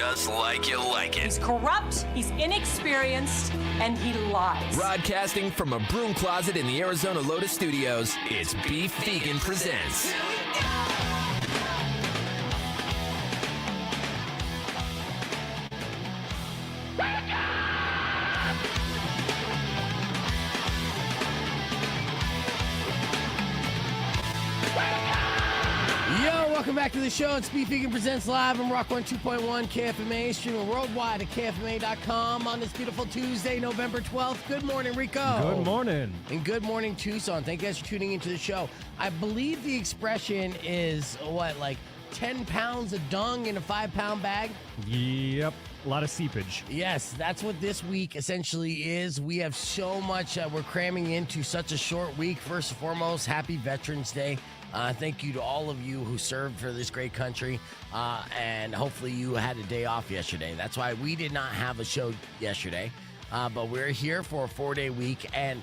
just like you like it. He's corrupt, he's inexperienced, and he lies. Broadcasting from a broom closet in the Arizona Lotus Studios, it's Beef Vegan Presents. Welcome back to the show. It's Beef Vegan Presents live on Rock 102.1 KFMA, streaming worldwide at KFMA.com on this beautiful Tuesday, November 12th. Good morning, Rico. Good morning. And good morning, Tucson. Thank you guys for tuning into the show. I believe the expression is, like 10 pounds of dung in a 5-pound bag? Yep. A lot of seepage. Yes, that's what this week essentially is. We have so much we're cramming into such a short week. First and foremost, happy Veterans Day. Thank you to all of you who served for this great country, and hopefully you had a day off yesterday. That's why we did not have a show yesterday, but we're here for a 4-day week, and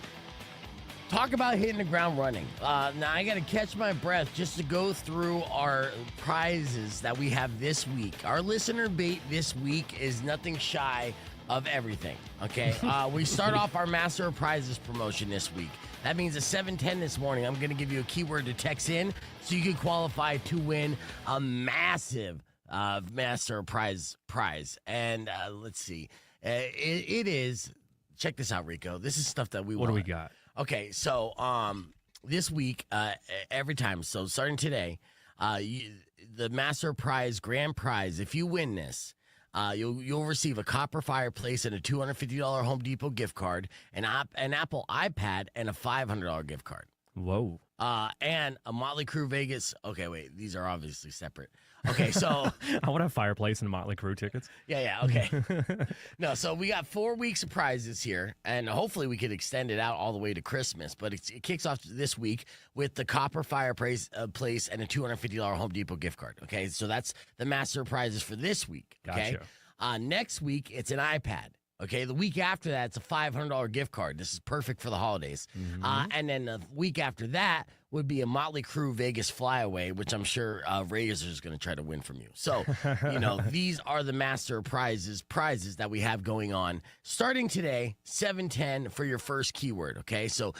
talk about hitting the ground running. Now, I got to catch my breath just to go through our prizes that we have this week. Our listener bait this week is nothing shy of everything, okay? We start off our Master of Prizes promotion this week. That means at 7:10 this morning, I'm going to give you a keyword to text in so you can qualify to win a massive Master of prize. And let's see. It is, check this out, Rico. This is stuff that we want. What do we got? Okay, so this week, every time, so starting today, the Master Prize Grand Prize, if you win this, you'll receive a copper fireplace and a $250 Home Depot gift card, an Apple iPad, and a $500 gift card. Whoa. And a Motley Crue Vegas. Okay, wait, these are obviously separate. Okay, so I want a fireplace and Motley Crue tickets. Yeah, okay. No, so we got 4 weeks of prizes here, and hopefully we could extend it out all the way to Christmas. But it kicks off this week with the copper fireplace place and a $250 Home Depot gift card. Okay, so that's the master prizes for this week. Okay, Gotcha. Next week it's an iPad. Okay, the week after that, it's a $500 gift card. This is perfect for the holidays. Mm-hmm. And then the week after that would be a Motley Crue Vegas flyaway, which I'm sure Razor is going to try to win from you. So, these are the master prizes that we have going on. Starting today, 7:10 for your first keyword, okay? So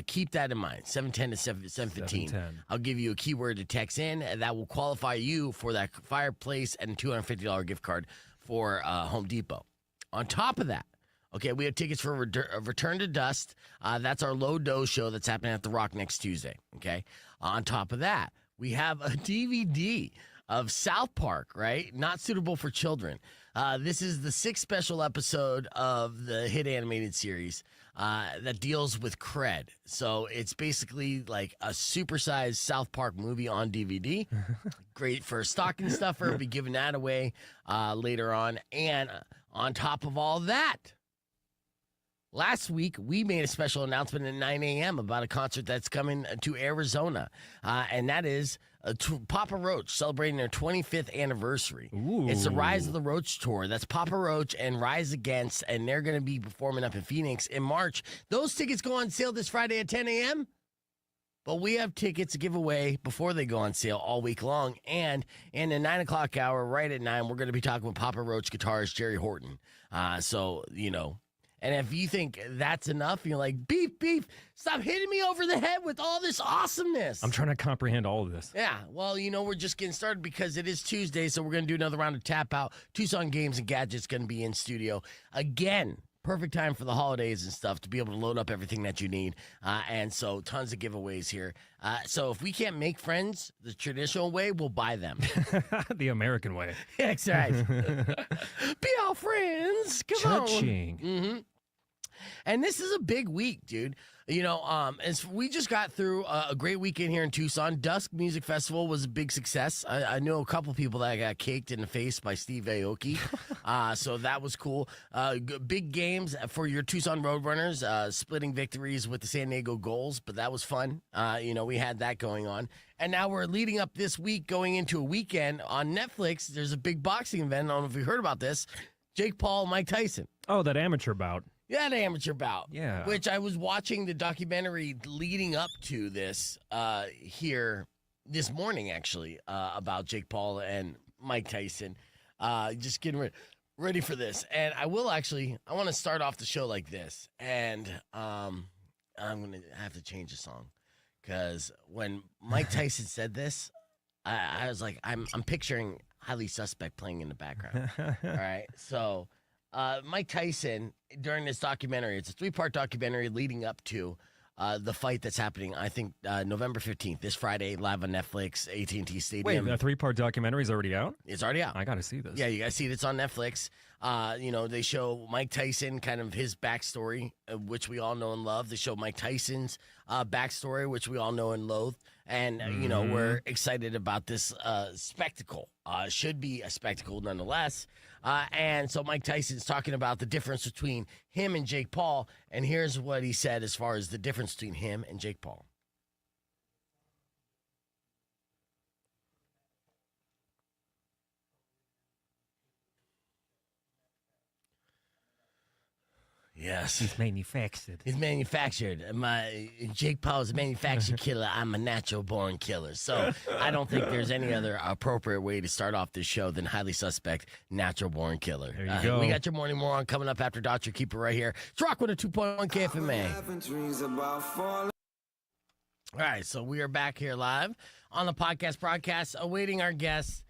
keep that in mind, 7:10 to 7:15. 7:10. I'll give you a keyword to text in, and that will qualify you for that fireplace and $250 gift card for Home Depot. On top of that, okay, we have tickets for Return to Dust. That's our low dose show that's happening at the Rock next Tuesday, okay? On top of that, we have a DVD of South Park, right? Not suitable for children. This is the 6th special episode of the hit animated series that deals with cred. So it's basically like a supersized South Park movie on DVD. Great for a stocking stuffer. We'll be giving that away later on. And on top of all that, last week we made a special announcement at 9 a.m. about a concert that's coming to Arizona, and that is Papa Roach celebrating their 25th anniversary. Ooh. It's the Rise of the Roach tour. That's Papa Roach and Rise Against, and they're going to be performing up in Phoenix in March. Those tickets go on sale this Friday at 10 a.m., but we have tickets to give away before they go on sale all week long. And in the 9 o'clock hour, right at 9, we're going to be talking with Papa Roach guitarist Jerry Horton. And if you think that's enough, you're like, beef, stop hitting me over the head with all this awesomeness. I'm trying to comprehend all of this. Yeah, well, we're just getting started because it is Tuesday, so we're going to do another round of Tap Out. Tucson Games and Gadgets going to be in studio. Again, perfect time for the holidays and stuff to be able to load up everything that you need. And so tons of giveaways here. So if we can't make friends the traditional way, we'll buy them. The American way. That's right. Be our friends. Come on. Cha-ching. Mm-hmm. And this is a big week, dude. As we just got through a great weekend here in Tucson. Dusk Music Festival was a big success. I know a couple people that got caked in the face by Steve Aoki. So that was cool. Big games for your Tucson Roadrunners, splitting victories with the San Diego Gulls, but that was fun. We had that going on. And now we're leading up this week, going into a weekend on Netflix. There's a big boxing event. I don't know if you heard about this. Jake Paul, Mike Tyson. Oh, that amateur bout. Yeah, the amateur bout. Yeah. Which I was watching the documentary leading up to this here this morning, actually, about Jake Paul and Mike Tyson. Just getting ready for this. And I want to start off the show like this. And I'm going to have to change the song. Because when Mike Tyson said this, I was like, I'm picturing Highly Suspect playing in the background. All right. So Mike Tyson, during this documentary, it's a 3-part documentary leading up to the fight that's happening, I think, November 15th, this Friday, live on Netflix, AT&T Stadium. Wait, the 3-part documentary is already out? It's already out. I got to see this. Yeah, you got to see it. It's on Netflix. They show Mike Tyson, kind of his backstory, which we all know and love. They show Mike Tyson's backstory, which we all know and loathe. And, we're excited about this spectacle. Should be a spectacle nonetheless. And so Mike Tyson's talking about the difference between him and Jake Paul. And here's what he said as far as the difference between him and Jake Paul. Yes. He's manufactured. He's manufactured. Jake Paul is a manufactured killer. I'm a natural born killer. So I don't think there's any other appropriate way to start off this show than Highly Suspect, natural born killer. There you go. We got your Morning Moron coming up after Dr. Keep it right here. It's Rock with a 2.1 KFMA. All right, so we are back here live on the podcast broadcast, awaiting our guest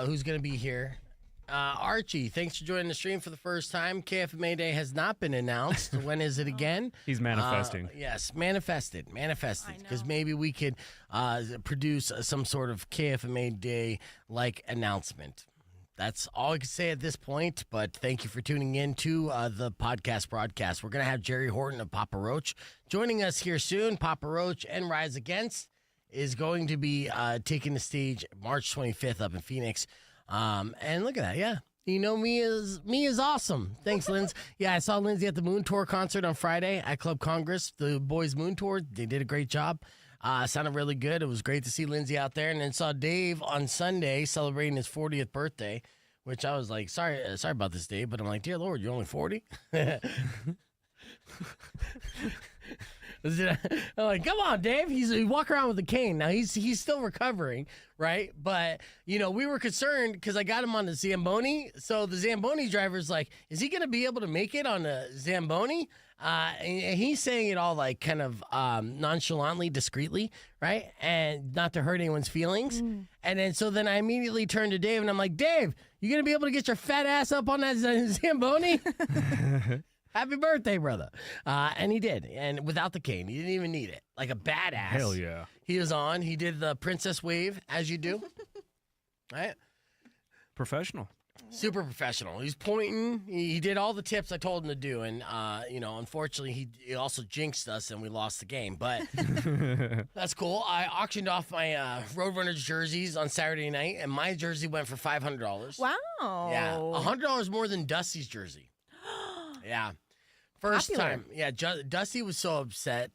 who's going to be here. Archie, thanks for joining the stream for the first time. KFMA Day has not been announced. When is it again? He's manifesting. Yes, manifested. Because maybe we could produce some sort of KFMA Day-like announcement. That's all I can say at this point, but thank you for tuning in to the podcast broadcast. We're going to have Jerry Horton of Papa Roach joining us here soon. Papa Roach and Rise Against is going to be taking the stage March 25th up in Phoenix. And look at that, yeah. Me is awesome. Thanks, Linz. Yeah, I saw Lindsay at the Moon Tour concert on Friday at Club Congress. The boys' Moon Tour, they did a great job. Sounded really good. It was great to see Lindsay out there. And then saw Dave on Sunday celebrating his 40th birthday, which I was like, sorry about this, Dave. But I'm like, dear Lord, you're only 40? I'm like, come on, Dave. He walk around with a cane. Now he's still recovering, right? But we were concerned because I got him on the Zamboni. So the Zamboni driver's like, is he gonna be able to make it on the Zamboni? And he's saying it all like kind of nonchalantly, discreetly, right? And not to hurt anyone's feelings. And then I immediately turned to Dave and I'm like, Dave, you gonna be able to get your fat ass up on that Zamboni? Happy birthday, brother. And he did. And without the cane. He didn't even need it. Like a badass. Hell yeah. He was on. He did the princess wave, as you do. Right? Professional. Super professional. He's pointing. He did all the tips I told him to do. And, unfortunately, he also jinxed us and we lost the game. But that's cool. I auctioned off my Roadrunners jerseys on Saturday night, and my jersey went for $500. Wow. Yeah. $100 more than Dusty's jersey. Yeah. First Popular. time. Yeah, Dusty was so upset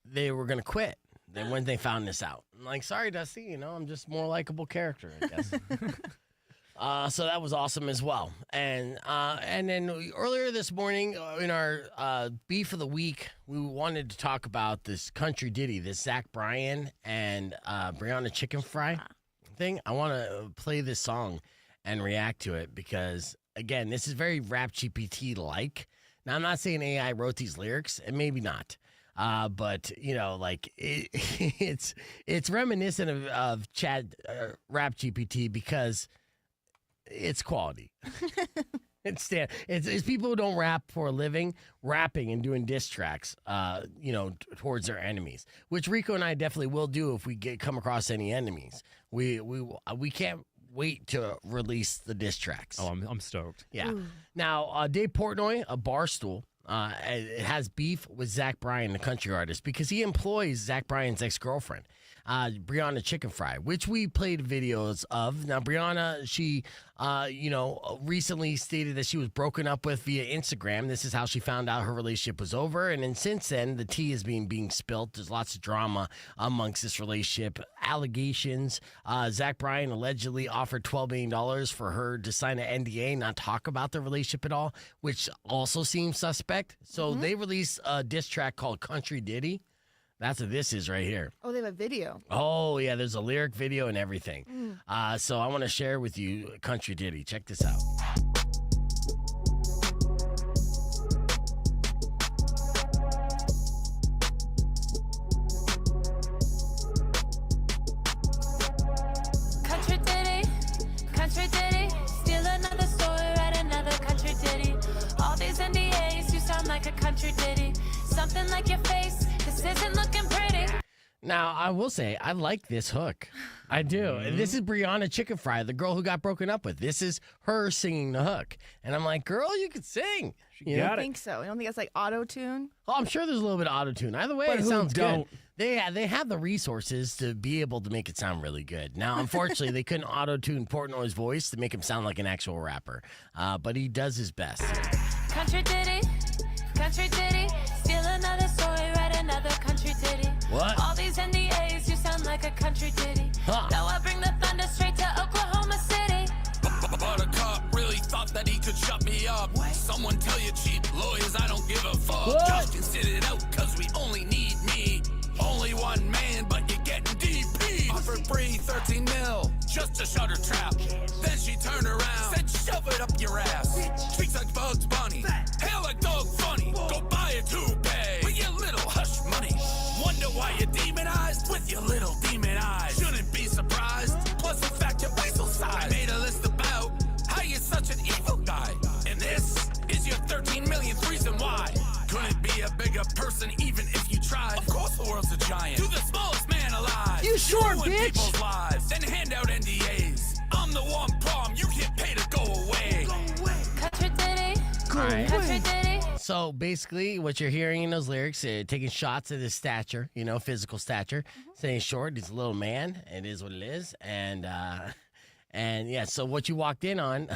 they were going to quit when they found this out. I'm like, sorry, Dusty, I'm just a more likable character, I guess. So that was awesome as well. And then earlier this morning in our Beef of the Week, we wanted to talk about this country ditty, this Zach Bryan and Brianna Chicken Fry thing. I want to play this song and react to it because, again, this is very Rap GPT-like. Now, I'm not saying AI wrote these lyrics, and maybe not. But it's reminiscent of Chad Rap GPT because it's quality. It's people who don't rap for a living, rapping and doing diss tracks, towards their enemies, which Rico and I definitely will do if we come across any enemies. We can't wait to release the diss tracks. Oh, I'm stoked. Yeah. Ooh. Now, Dave Portnoy, a Barstool, has beef with Zach Bryan, the country artist, because he employs Zach Bryan's ex-girlfriend, Brianna Chicken Fry, which we played videos of. Now, Brianna, she, recently stated that she was broken up with via Instagram. This is how she found out her relationship was over. And then since then, the tea is being spilt. There's lots of drama amongst this relationship. Allegations. Zach Bryan allegedly offered $12 million for her to sign an NDA, not talk about the relationship at all, which also seems suspect. So they released a diss track called Country Ditty That's what this is right here. Oh, they have a video. Oh, yeah, there's a lyric video and everything. So I want to share with you Country Ditty. Check this out. Country ditty, steal another story, write another country ditty. All these NDAs, you sound like a country ditty. Something like your face, this isn't looking pretty. Now, I will say, I like this hook. I do. This is Brianna Chicken Fry, the girl who got broken up with. This is her singing the hook. And I'm like, girl, you can sing. She got I it. think so. I don't think it's like auto-tune. Oh, I'm sure there's a little bit of auto-tune. Either way, But it who sounds don't? good. They have the resources to be able to make it sound really good. Now, unfortunately, they couldn't auto-tune Portnoy's voice to make him sound like an actual rapper. But he does his best. Country ditty, steal another story, write another country ditty. What? All these NDAs, you sound like a country ditty. Huh. Now I bring the thunder straight to Oklahoma City. But a cop really thought that he could shut me up. Someone tell your cheap lawyers I don't give a fuck. What? Just can sit it out, cause we only need me. Only one man, but you're getting DP. Offered free 13 mil, just to shut her trap. Then she turned around, said shove it up your ass. Speaks like Bugs Bunny, hair like Dog Funny. Go buy a toupee with your little hush money. Wonder why you're demonized with your little demon eyes. Shouldn't be surprised, plus the fact you're basal size. I made a list about how you're such an evil guy. And this is your 13 millionth reason why. Couldn't be a bigger person even if you tried. Of course the world's a giant. To the smallest man alive. You sure, Ruin bitch? people's lives, then hand out NDAs. I'm the one problem you can't pay to go away. Country ditty, Right. country ditty. So basically, what you're hearing in those lyrics, taking shots at his stature, physical stature, saying short, he's a little man. It is what it is. And yeah, so what you walked in on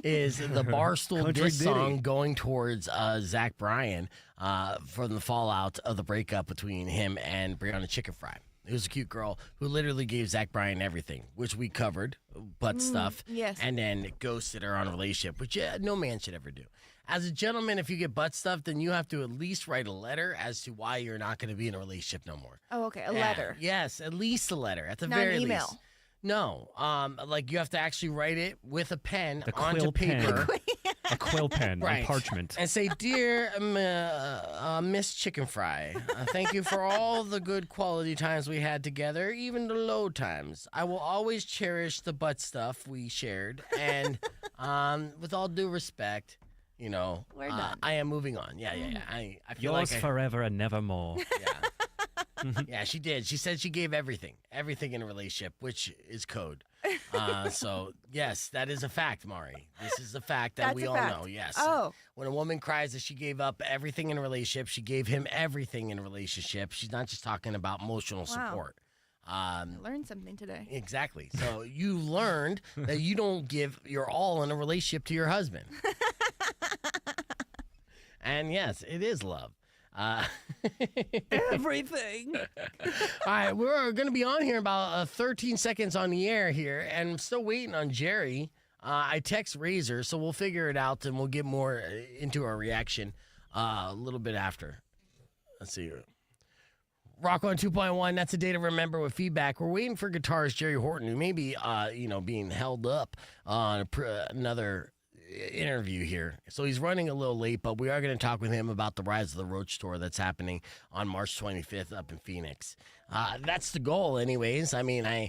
is the Barstool Country diss ditty. song going towards Zach Bryan from the fallout of the breakup between him and Brianna Chicken Fry. It was a cute girl who literally gave Zach Bryan everything, which we covered, butt stuff, yes. and then ghosted her on a relationship, which no man should ever do. As a gentleman, if you get butt stuff, then you have to at least write a letter as to why you're not going to be in a relationship no more. Oh, okay. A Yeah. letter. Yes, at least a letter, at the Not an very email. least. No, like you have to actually write it with a pen The onto quill pen. paper. A quill pen Right. on parchment. And say, dear Miss Chicken Fry, thank you for all the good quality times we had together, even the low times. I will always cherish the butt stuff we shared. And with all due respect, We're done. I am moving on. Yeah. I feel Yours like forever and nevermore. yeah, she did. She said she gave everything in a relationship, which is code. So, yes, that is a fact, Mari. This is a fact that That's we a all fact. know, yes. Oh. When a woman cries that she gave up everything in a relationship, she gave him everything in a relationship. She's not just talking about emotional support. I learned something today. Exactly. So you learned that you don't give your all in a relationship to your husband. And yes, it is love. Everything. All right, we're going to be on here about 13 seconds on the air here, and I'm still waiting on Jerry. I text Razor, so we'll figure it out, and we'll get more into our reaction a little bit after. Let's see. Rock on 2.1, that's a day to remember with feedback. We're waiting for guitarist Jerry Horton, who may be, being held up on another interview here. So he's running a little late, but we are going to talk with him about the Rise of the Roach tour that's happening on March 25th up in Phoenix. That's the goal anyways. I mean, I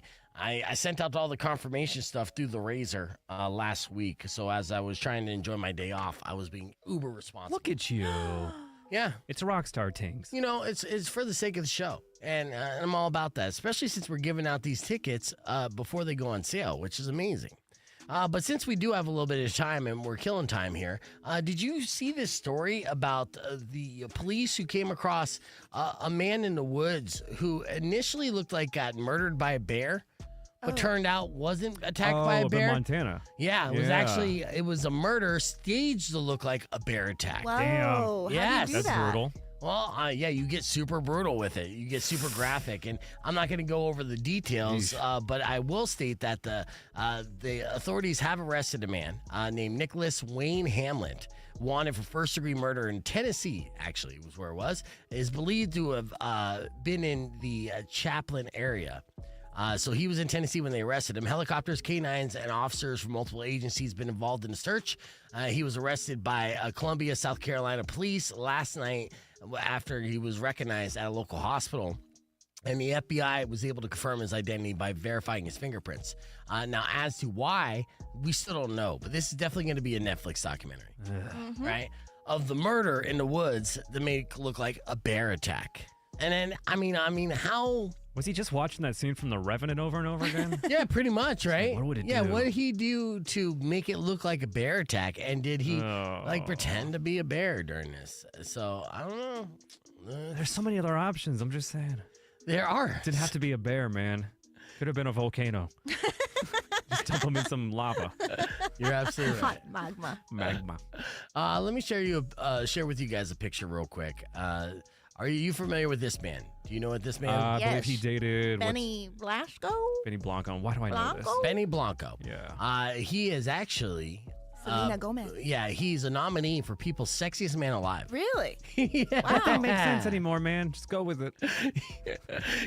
sent out all the confirmation stuff through the Razor last week. So as I was trying to enjoy my day off, I was being uber responsible. Look at you. Yeah. It's Rockstar Tings. It's for the sake of the show. And I'm all about that, especially since we're giving out these tickets before they go on sale, which is amazing. But since we do have a little bit of time and we're killing time here, did you see this story about the police who came across a man in the woods who initially looked like got murdered by a bear, but turned out wasn't attacked by a up bear? in Montana. Yeah, it was a murder staged to look like a bear attack. Wow. Damn. How do you Yes. do That's that? brutal. Well, yeah, you get super brutal with it. You get super graphic, and I'm not going to go over the details, but I will state that the authorities have arrested a man named Nicholas Wayne Hamlet, wanted for first-degree murder in Tennessee. Actually, was where it was. Is believed to have been in the Chaplin area. So he was in Tennessee when they arrested him. Helicopters, K-9s, and officers from multiple agencies been involved in the search. He was arrested by Columbia, South Carolina police last night after he was recognized at a local hospital. And the FBI was able to confirm his identity by verifying his fingerprints. Now, as to why, we still don't know. But this is definitely going to be a Netflix documentary, right? Of the murder in the woods that made it look like a bear attack. And then, I mean, how... Was he just watching that scene from The Revenant over and over again? Yeah, pretty much, right? What would it do? Yeah, what did he do to make it look like a bear attack? And did he pretend to be a bear during this? So I don't know. There's so many other options. I'm just saying. There are. It didn't have to be a bear, man. Could have been a volcano. Just dump him in some lava. You're absolutely right. Hot magma. Let me share with you guys a picture real quick. Are you familiar with this man? Do you know what this man? I believe Yes. he dated Benny Blasco? Benny Blanco. Why do I know this? Blanco? Benny Blanco. Yeah. He is actually Selena Gomez. Yeah, he's a nominee for People's Sexiest Man Alive. Really? Yeah. That doesn't make sense anymore, man. Just go with it.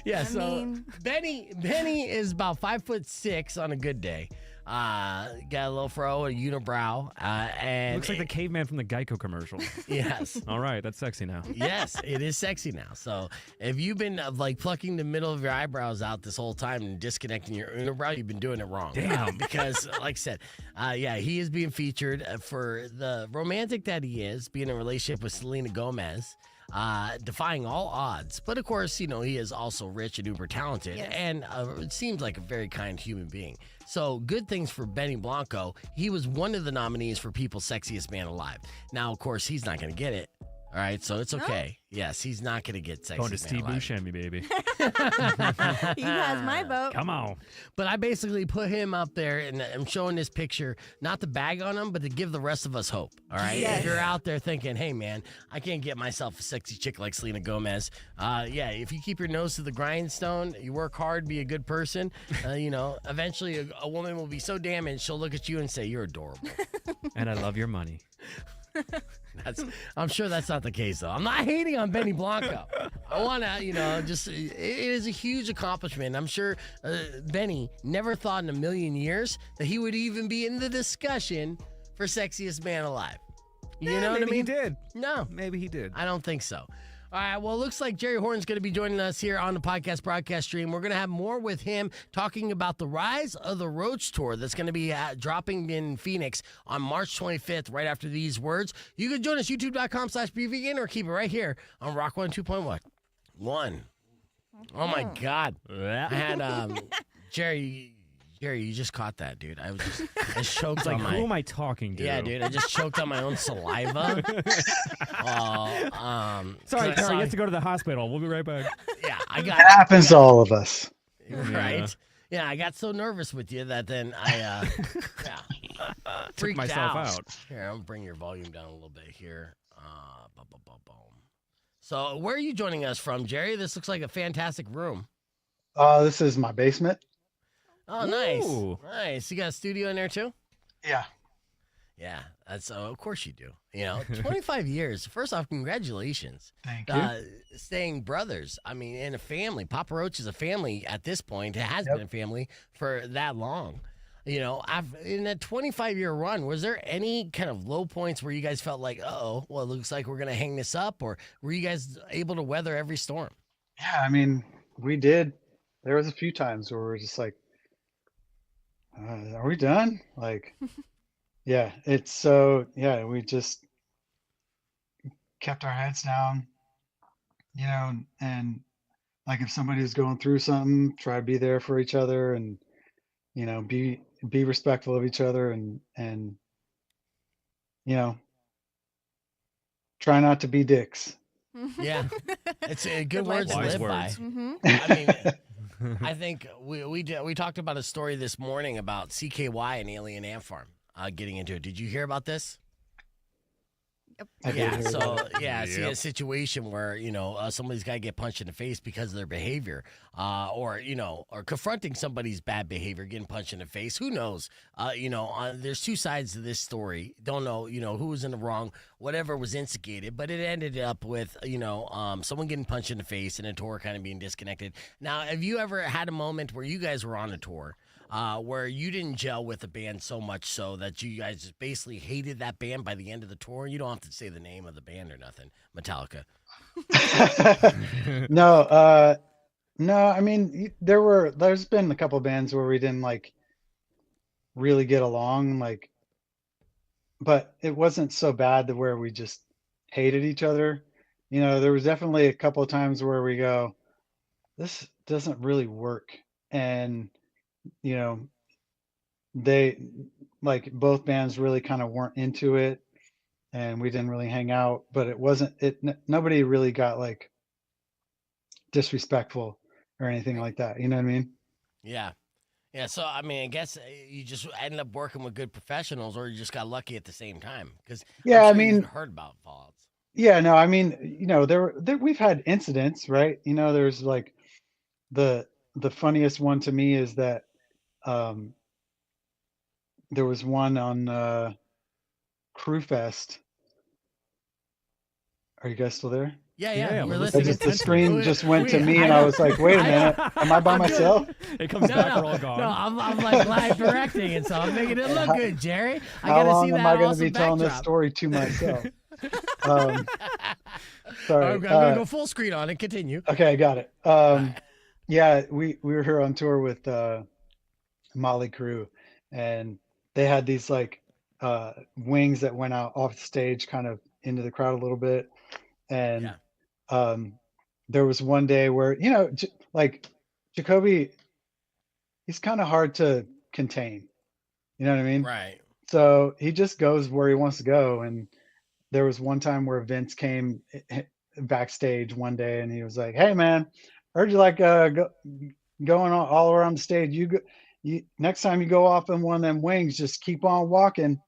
Yeah, so mean- Benny is about 5'6" on a good day. Got a little fro, a unibrow, and Looks like the caveman from the Geico commercial. yes. All right, that's sexy now. Yes, it is sexy now. So if you've been like plucking the middle of your eyebrows out this whole time and disconnecting your unibrow, you've been doing it wrong. Damn. Because like I said, yeah, he is being featured for the romantic that he is, being in a relationship with Selena Gomez. Defying all odds. But of course, you know, he is also rich and uber talented, Yes. and it seems like a very kind human being. So good things for Benny Blanco. He was one of the nominees for People's Sexiest Man Alive. Now, of course, he's not going to get it. All right, so it's okay. Yes, he's not going to get Sexiest Going to Man Steve Alive. Buscemi, baby. He has my vote. Come on. But I basically put him up there, and I'm showing this picture, not to bag on him, but to give the rest of us hope. All right? Yes. If you're out there thinking, hey, man, I can't get myself a sexy chick like Selena Gomez, yeah, if you keep your nose to the grindstone, you work hard, be a good person, you know, eventually a woman will be so damaged, she'll look at you and say, you're adorable. And I love your money. I'm sure that's not the case, though. I'm not hating on Benny Blanco. I want to, you know, just, it is a huge accomplishment. I'm sure Benny never thought in a million years that he would even be in the discussion for Sexiest Man Alive. You know what I Maybe mean? he did. No, Maybe he did. I don't think so. All right, well, it looks like Jerry Horton's going to be joining us here on the podcast broadcast stream. We're going to have more with him talking about the rise of the Roach tour that's going to be dropping in Phoenix on March 25th, right after these words. You can join us, youtube.com/BeVegan, or keep it right here on Rock 102.1. Oh, my God. I had Jerry, you just caught that, dude. I just choked Like, on my... who am I talking to? Yeah, dude, I just choked on my own saliva. Sorry, I Terry, saw- you have to go to the hospital. We'll be right back. Yeah, I It got happens to all of us. right. Yeah, I got so nervous with you that then I Took freaked myself out. out. Here, I'm gonna bring your volume down a little bit here. Boom. So, where are you joining us from, Jerry? This looks like a fantastic room. This is my basement. Oh, nice, Ooh. nice. You got a studio in there too? Yeah. Yeah, that's of course you do. You know, 25 years. First off, congratulations. Thank you. Staying brothers. I mean, in a family. Papa Roach is a family at this point. It has Yep. been a family for that long. You know, in a 25-year run, was there any kind of low points where you guys felt like, well, it looks like we're going to hang this up? Or were you guys able to weather every storm? Yeah, I mean, we did. There was a few times where we're just like, are we done? Like, yeah, it's so, yeah, we just kept our heads down, you know, and like if somebody's going through something, try to be there for each other and, you know, be respectful of each other and, you know, try not to be dicks. Yeah. It's a good Good words to Wise live by. words. Mm-hmm. I mean, I think we talked about a story this morning about CKY and Alien Ant Farm getting into it. Did you hear about this? I did Yeah, hear so about it. see a situation where somebody's got to get punched in the face because of their behavior, or or confronting somebody's bad behavior, getting punched in the face. Who knows? There's two sides to this story. Don't know, who was in the wrong, whatever was instigated, but it ended up with someone getting punched in the face and a tour kind of being disconnected. Now, have you ever had a moment where you guys were on a tour? Where you didn't gel with the band so much so that you guys just basically hated that band by the end of the tour? You don't have to say the name of the band or nothing. Metallica. No, I mean, there's been a couple bands where we didn't like really get along, like, but it wasn't so bad to where we just hated each other. There was definitely a couple of times where we go, this doesn't really work. And, you know, they like both bands really kind of weren't into it and we didn't really hang out, but nobody really got like disrespectful or anything like that. You know what I mean? Yeah. Yeah, so I mean, I guess you just ended up working with good professionals, or you just got lucky at the same time. Because Yeah, I'm sure you've heard about fallouts. Yeah, no, I mean, we've had incidents, right? There's like the funniest one to me is that there was one on Crew Fest. Are you guys still there? Yeah, we're we're listening. The screen just went to me, and I was like, "Wait a minute, am I by myself?" It comes back, we're all gone. No, I'm like live directing, and so I'm making it look good, Jerry. I How gotta long see that am I going to awesome be telling this backdrop. story to myself? Sorry. I'm gonna go full screen on it. Continue. Okay, I got it. Yeah, we were here on tour with Motley Crue, and they had these like wings that went out off the stage, kind of into the crowd a little bit, and there was one day where like Jacoby, he's kind of hard to contain. You know what I mean? Right. So he just goes where he wants to go, and there was one time where Vince came backstage one day, and he was like, "Hey, man, heard you like going all around the stage. Next time you go off in one of them wings, just keep on walking."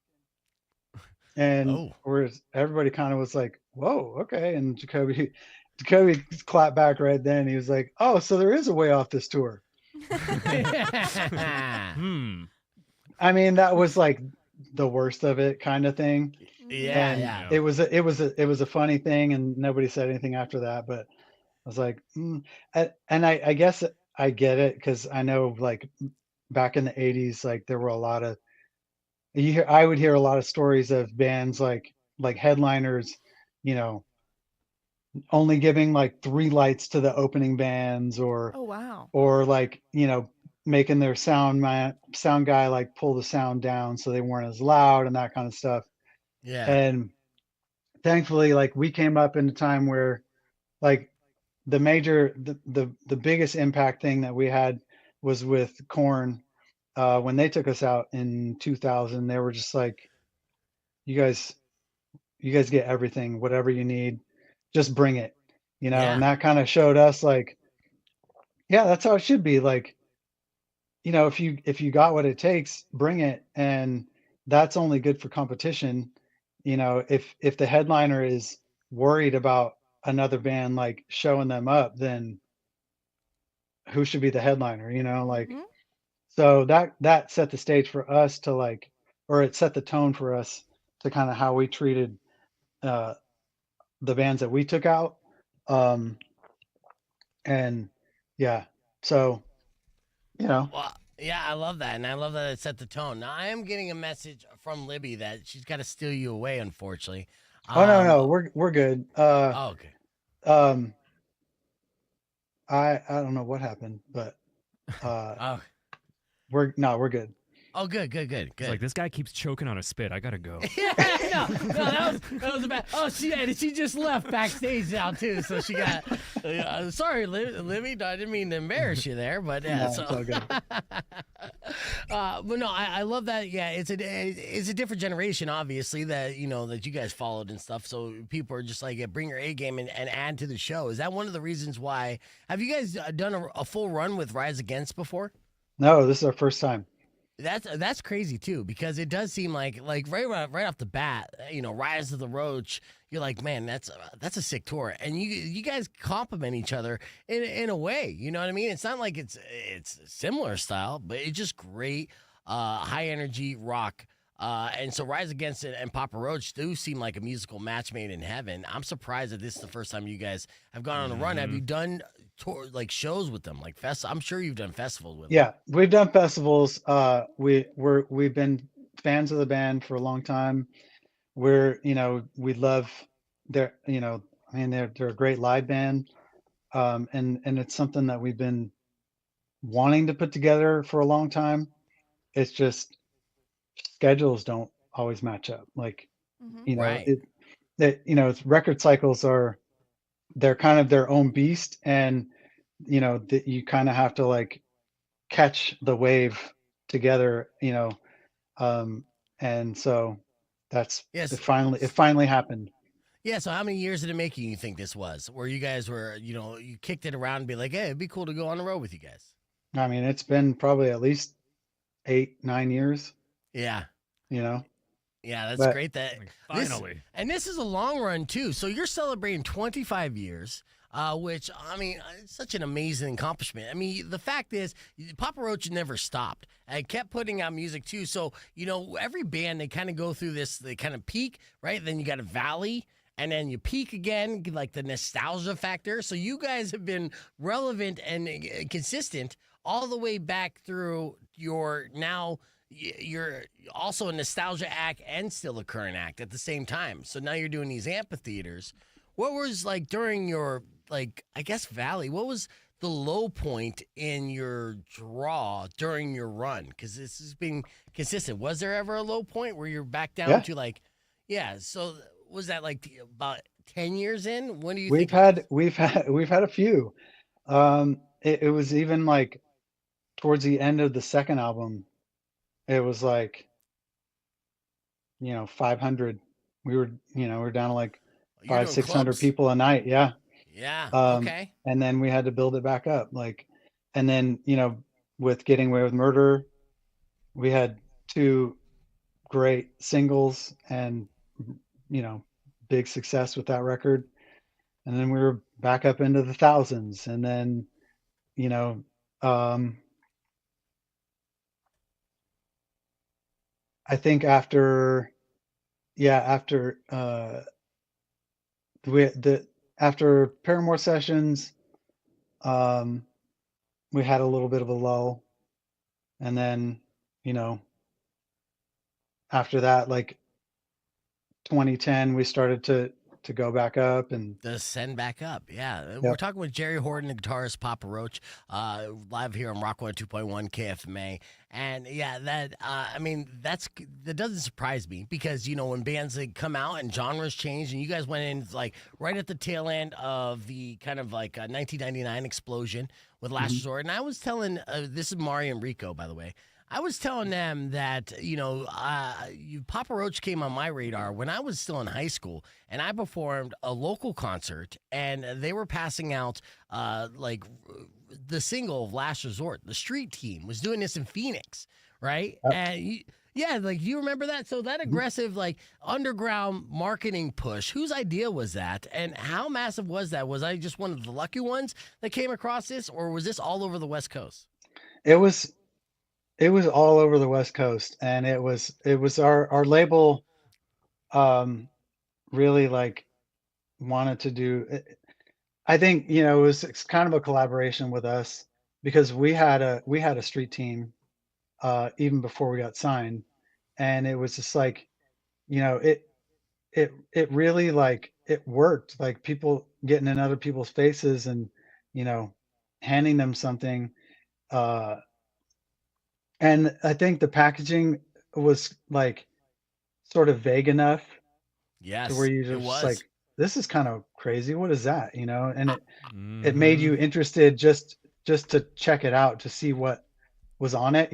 And whereas everybody kind of was like, "Whoa, okay." And Jacoby clapped back right then. He was like, "Oh, so there is a way off this tour." I mean, that was like the worst of it, kind of thing. Yeah. It was a funny thing, and nobody said anything after that. But I was like, and I guess I get it, because I know like back in the '80s, like there were a lot of I would hear a lot of stories of bands like headliners, only giving like 3 lights to the opening bands, or Oh, wow. or like making their sound guy like pull the sound down so they weren't as loud and that kind of stuff. Yeah. And thankfully, like we came up in a time where like the biggest impact thing that we had was with Korn. When they took us out in 2000, they were just like, you guys get everything, whatever you need, just bring it, and that kind of showed us like, yeah, that's how it should be. Like, if you got what it takes, bring it. And that's only good for competition. If the headliner is worried about another band like showing them up, then who should be the headliner, like. So that set the stage for us to like, or it set the tone for us to kind of how we treated the bands that we took out. And yeah, so, Well, yeah, I love that, and I love that it set the tone. Now, I am getting a message from Libby that she's got to steal you away, unfortunately. Oh, no, we're good. Okay. I don't know what happened, but we're good. Oh, good. It's like, this guy keeps choking on a spit. I gotta go. No, that was a bad. Oh, she just left backstage now too, so she got. Sorry, Libby, I didn't mean to embarrass you there, but yeah, No, it's all good. But no, I love that. Yeah, it's a different generation, obviously, that that you guys followed and stuff. So people are just like, bring your A game and add to the show. Is that one of the reasons why? Have you guys done a full run with Rise Against before? No, this is our first time. That's crazy too, because it does seem like right off the bat, Rise of the Roach. You're like, man, that's a sick tour, and you guys complement each other in a way. You know what I mean? It's not like it's similar style, but it's just great, high energy rock. And so Rise Against It and Papa Roach do seem like a musical match made in heaven. I'm surprised that this is the first time you guys have gone on a run. Have you done shows with them, like I'm sure you've done festivals with them. Yeah, we've done festivals. We've been fans of the band for a long time. We love their, they're a great live band. And it's something that we've been wanting to put together for a long time. It's just schedules don't always match up. Like, Right. it's record cycles they're kind of their own beast, and that you kind of have to like catch the wave together, and so Yes. it finally happened. Yeah, so how many years in the making you think this was? Where you guys were, you kicked it around and be like, hey, it'd be cool to go on the road with you guys. I mean, it's been probably at least 8-9 years, Yeah. Yeah, That's but great that Finally. this is a long run too. So you're celebrating 25 years, which I mean, it's such an amazing accomplishment. I mean, the fact is, Papa Roach never stopped and kept putting out music too. So every band, they kind of go through this, they kind of peak, right? Then you got a valley. And then you peak again, like the nostalgia factor. So you guys have been relevant and consistent all the way back through you're also a nostalgia act and still a current act at the same time. So now you're doing these amphitheaters. What was like during your, I guess, Valley, what was the low point in your draw during your run? Because this has been consistent. Was there ever a low point where you're back down to so was that about 10 years in? When do you think? We've had a few. It was even like towards the end of the second album, it was like 500. We're down to like You're doing 600 clubs. people a night. Yeah. Yeah. Okay. And then we had to build it back up. And then, with Getting Away with Murder, we had 2 great singles and, big success with that record. And then we were back up into the thousands. And then, I think after after Paramore Sessions, we had a little bit of a lull, and then after that, like 2010, we started to go back up and Send back up. Yeah. Yep. We're talking with Jerry Horton, the guitarist, Papa Roach, live here on Rock 102.1 KFMA. And that doesn't surprise me because, when bands come out and genres change, and you guys went in right at the tail end of the kind of 1999 explosion with Last Resort. And I was telling, this is Mari and Rico, by the way. I was telling them that, Papa Roach came on my radar when I was still in high school, and I performed a local concert, and they were passing out, the single of Last Resort. The street team was doing this in Phoenix, right? Yep. And do you remember that? So that aggressive, underground marketing push, whose idea was that? And how massive was that? Was I just one of the lucky ones that came across this, or was this all over the West Coast? It was all over the West Coast, and it was our label really wanted to do. I think it's kind of a collaboration with us because we had a street team even before we got signed, and it was just it really it worked, people getting in other people's faces and handing them something. And I think the packaging was sort of vague enough Yes, to where you it just was. this is kind of crazy. What is that? And it made you interested just to check it out to see what was on it.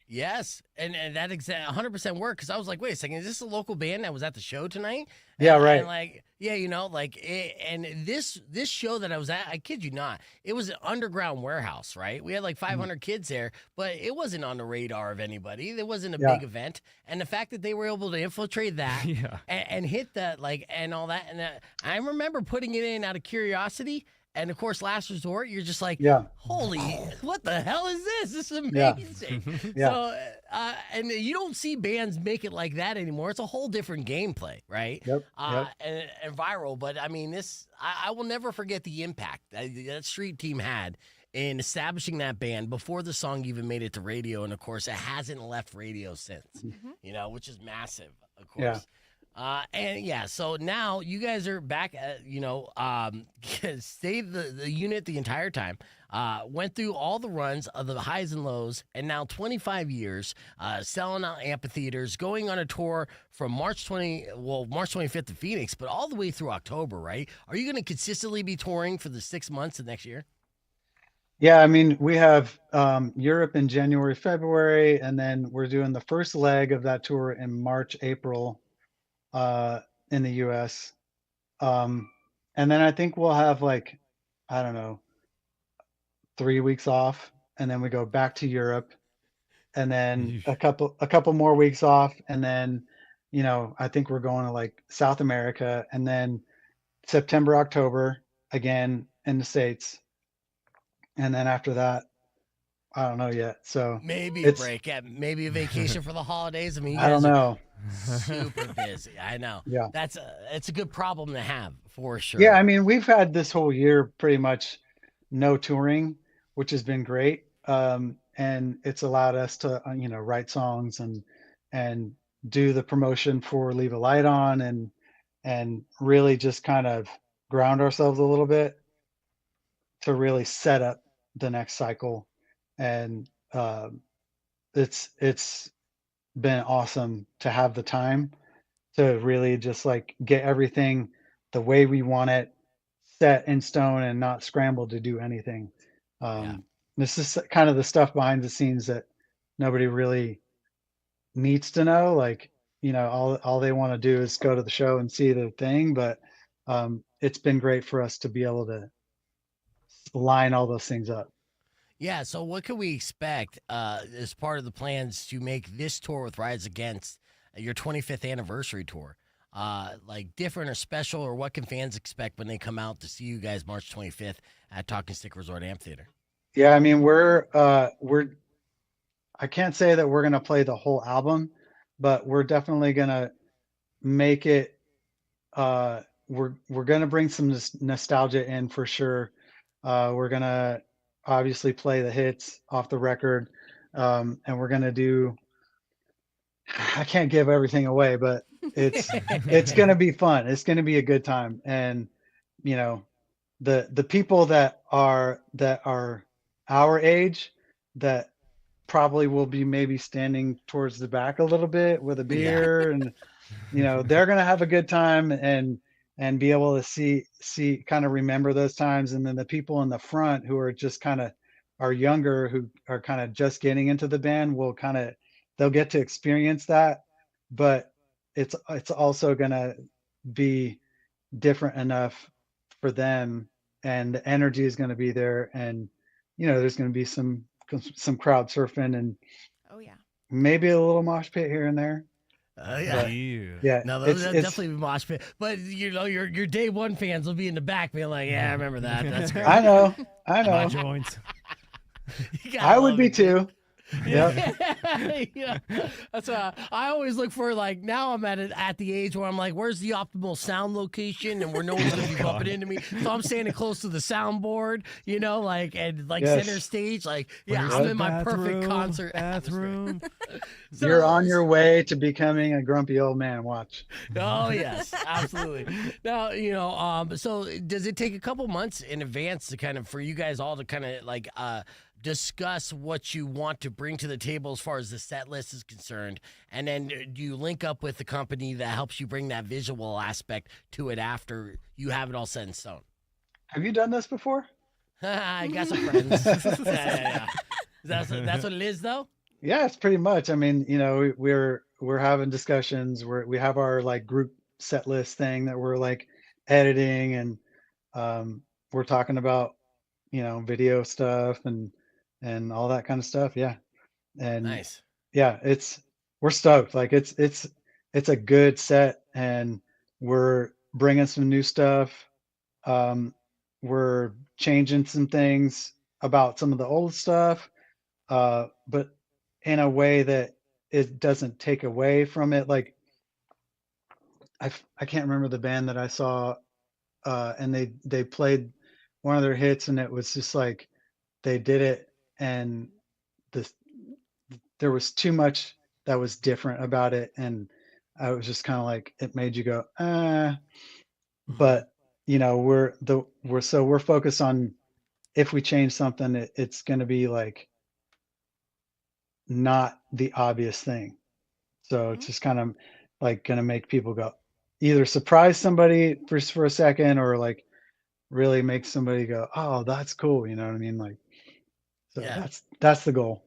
Yes, and that exact 100% worked because I was like, wait a second, is this a local band that was at the show tonight? Yeah, And, right. And like, yeah, and this show that I was at, I kid you not, it was an underground warehouse, right? We had like 500 kids there, but it wasn't on the radar of anybody. There wasn't a big event, and the fact that they were able to infiltrate that and hit that and all that, and I remember putting it in out of curiosity. And of course, Last Resort, you're just like, holy, what the hell is this? This is amazing. So, and you don't see bands make it like that anymore. It's a whole different gameplay, right? And viral. But I mean, I will never forget the impact that street team had in establishing that band before the song even made it to radio. And of course, it hasn't left radio since, which is massive, of course. So now you guys are back at, stayed the unit the entire time, went through all the runs of the highs and lows, and now 25 years, selling out amphitheaters, going on a tour from March 25th to Phoenix, but all the way through October, right? Are you going to consistently be touring for the 6 months of next year? Yeah, I mean, we have Europe in January, February, and then we're doing the first leg of that tour in March, April. In the US. And then I think we'll have like, I don't know, 3 weeks off, and then we go back to Europe, and then a couple more weeks off, and then, I think we're going to like South America, and then September, October again in the States. And then after that, I don't know yet. So maybe a break, maybe a vacation for the holidays. I mean, I don't know. Super busy. I know. Yeah. It's a good problem to have for sure. Yeah, I mean, we've had this whole year pretty much no touring, which has been great. And it's allowed us to, write songs and do the promotion for Leave a Light On and really just kind of ground ourselves a little bit to really set up the next cycle. And it's been awesome to have the time to really just like get everything the way we want it set in stone and not scramble to do anything. This is kind of the stuff behind the scenes that nobody really needs to know. Like, all they want to do is go to the show and see the thing. But it's been great for us to be able to line all those things up. Yeah, so what can we expect as part of the plans to make this tour with Rise Against your 25th anniversary tour? Like different or special, or what can fans expect when they come out to see you guys March 25th at Talking Stick Resort Amphitheater? Yeah, I mean, I can't say that we're going to play the whole album, but we're definitely going to make it, we're going to bring some nostalgia in for sure. We're going to obviously play the hits off the record. And we're going to do, I can't give everything away, but it's going to be fun. It's going to be a good time. And, the people that are our age that probably will be maybe standing towards the back a little bit with a beer and, they're going to have a good time and be able to see kind of remember those times. And then the people in the front who are just kind of are younger, who are kind of just getting into the band, they'll get to experience that, but it's also going to be different enough for them, and the energy is going to be there. And, there's going to be some crowd surfing and maybe a little mosh pit here and there. Yeah. No, those definitely be mosh pit. But your day one fans will be in the back being like, "Yeah, I remember that. That's great." I know. My joints. I would be too. Yeah. That's why I always look for, like, now I'm at the age where I'm like, where's the optimal sound location and where no one's gonna be bumping into me? So I'm standing close to the soundboard, center stage. Like, Where's I'm the in my perfect bathroom? concert Bathroom. So, You're on your way to becoming a grumpy old man. Watch. Oh yes, absolutely. Now, so does it take a couple months in advance to kind of, for you guys all to kind of like discuss what you want to bring to the table as far as the set list is concerned, and then do you link up with the company that helps you bring that visual aspect to it after you have it all set in stone? Have you done this before? I got some friends. Yeah. That's what it is, though. Yeah, it's pretty much. I mean, we're having discussions. We have our like group set list thing that we're like editing, and we're talking about video stuff and all that kind of stuff. Yeah, and Nice. yeah, we're stoked. Like it's a good set, and we're bringing some new stuff. Um, we're changing some things about some of the old stuff, but in a way that it doesn't take away from it. Like I can't remember the band that I saw, and they played one of their hits, and it was just like they did it, and this there was too much that was different about it, and I was just kind of like it made you go, but we're focused on if we change something, it's going to be like not the obvious thing. So it's just kind of like going to make people go either surprise somebody for a second, or like really make somebody go, oh, that's cool. You know what I mean? Like, so Yeah. that's the goal.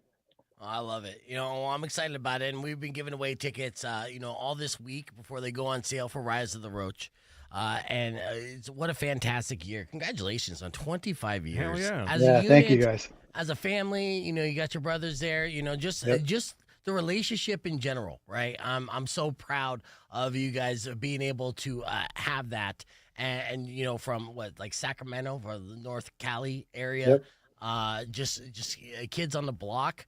Oh, I love it. I'm excited about it, and we've been giving away tickets, all this week before they go on sale for Rise of the Roach. What a fantastic year! Congratulations on 25 years. Hell yeah! As a unit, thank you guys. As a family, you got your brothers there. Just the relationship in general, right? I'm so proud of you guys being able to have that, and from like Sacramento or the North Cali area, just kids on the block.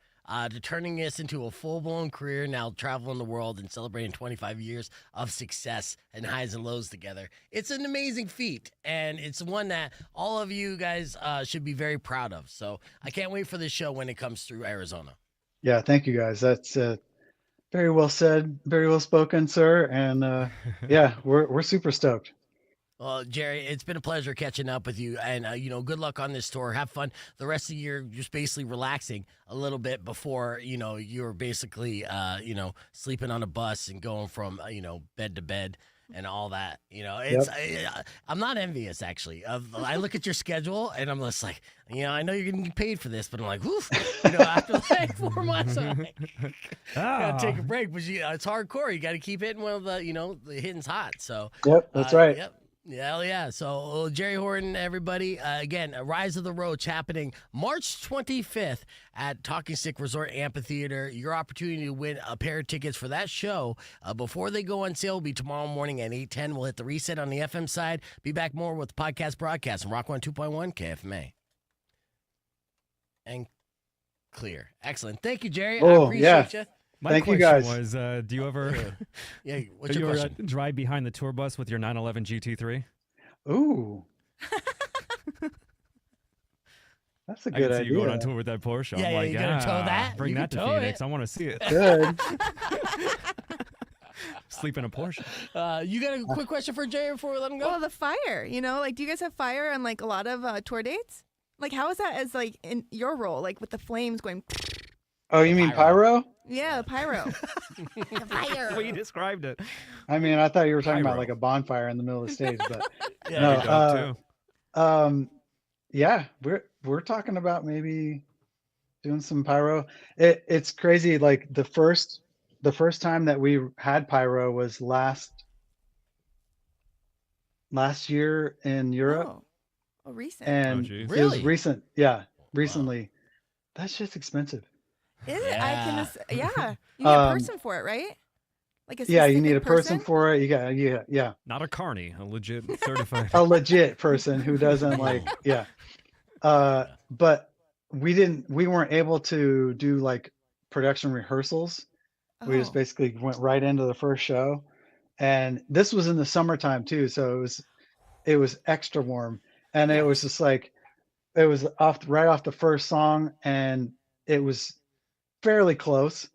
To turning this into a full-blown career, now traveling the world and celebrating 25 years of success and highs and lows together. It's an amazing feat, and it's one that all of you guys should be very proud of. So I can't wait for this show when it comes through Arizona. Yeah, thank you guys. That's very well said, very well spoken, sir. And yeah, we're super stoked. Well, Jerry, it's been a pleasure catching up with you, and good luck on this tour. Have fun the rest of the year, just basically relaxing a little bit before you're basically sleeping on a bus and going from bed to bed and all that. I'm not envious actually. I look at your schedule and I'm just like, I know you're getting paid for this, but I'm like, woof. After like 4 months, I'm like, gotta take a break. But it's hardcore. You got to keep hitting while the hitting's hot. So That's right. Yep. Hell yeah. So, Jerry Horton, everybody, again, Rise of the Roach happening March 25th at Talking Stick Resort Amphitheater. Your opportunity to win a pair of tickets for that show before they go on sale will be tomorrow morning at 8:10. We'll hit the reset on the FM side. Be back more with the podcast broadcast on Rock 102.1 KFMA. And clear. Excellent. Thank you, Jerry. I appreciate you. My Thank you, question guys. was, do you ever what's your question? Drive behind the tour bus with your 911 GT3? Ooh. That's a I good can see idea. you going on tour with that Porsche. Yeah, I'm yeah, like, you gonna tow that? Bring You that can to tow Phoenix. it. I want to see it. Good. Sleep in a Porsche. You got a quick question for Jerry before we let him go? Well, the fire, like, do you guys have fire on like a lot of tour dates? Like, how is that as like in your role, like with the flames going? Oh, you mean pyro? Yeah, the pyro. The fire. Well, you described it. I mean, I thought you were talking about Pyro. like a bonfire in the middle of the stage, but Yeah, no. Dope, too. Yeah, we're talking about maybe doing some pyro. It's crazy. Like the first time that we had pyro was last year in Europe, Oh, recent. and geez. it was Really? recent. Yeah, recently. That's just expensive. Is it? Yeah. Yeah. You need a person for it, right? Like a Yeah, you specific need a person for it. You got yeah. Not a carny, a legit certified. A legit person who doesn't like but we weren't able to do like production rehearsals. We just basically went right into the first show, and this was in the summertime too, so it was extra warm, and it was just like it was right off the first song, and it was fairly close,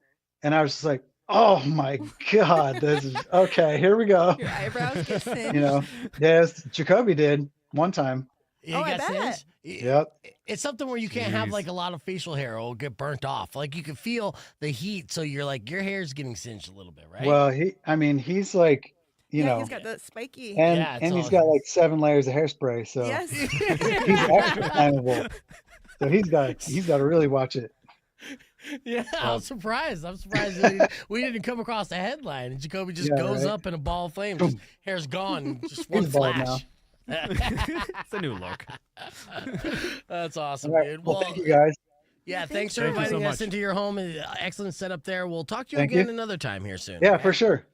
and I was just like, oh my god, this is okay, here we go. Your eyebrows get singed. Yes, Jacoby did one time. Yeah, I bet. Yep. It's something where you can't have like a lot of facial hair or it'll get burnt off. Like you can feel the heat, so you're like your hair's getting singed a little bit, right? Well, he's like, He's got the spiky. and he's got like 7 layers of hairspray, so Yes. he's extra flammable. So he's got to really watch it. Yeah, I'm surprised. That we didn't come across a headline. And Jacoby just goes up in a ball of flame. Just, hair's gone. Just one He's bald now. flash. It's a new look. That's awesome, All right. dude. Well, thank you guys. Yeah, thanks for Thank you so inviting us much. into your home. Excellent setup there. We'll talk to you Thank again you. another time here soon. Yeah, for sure.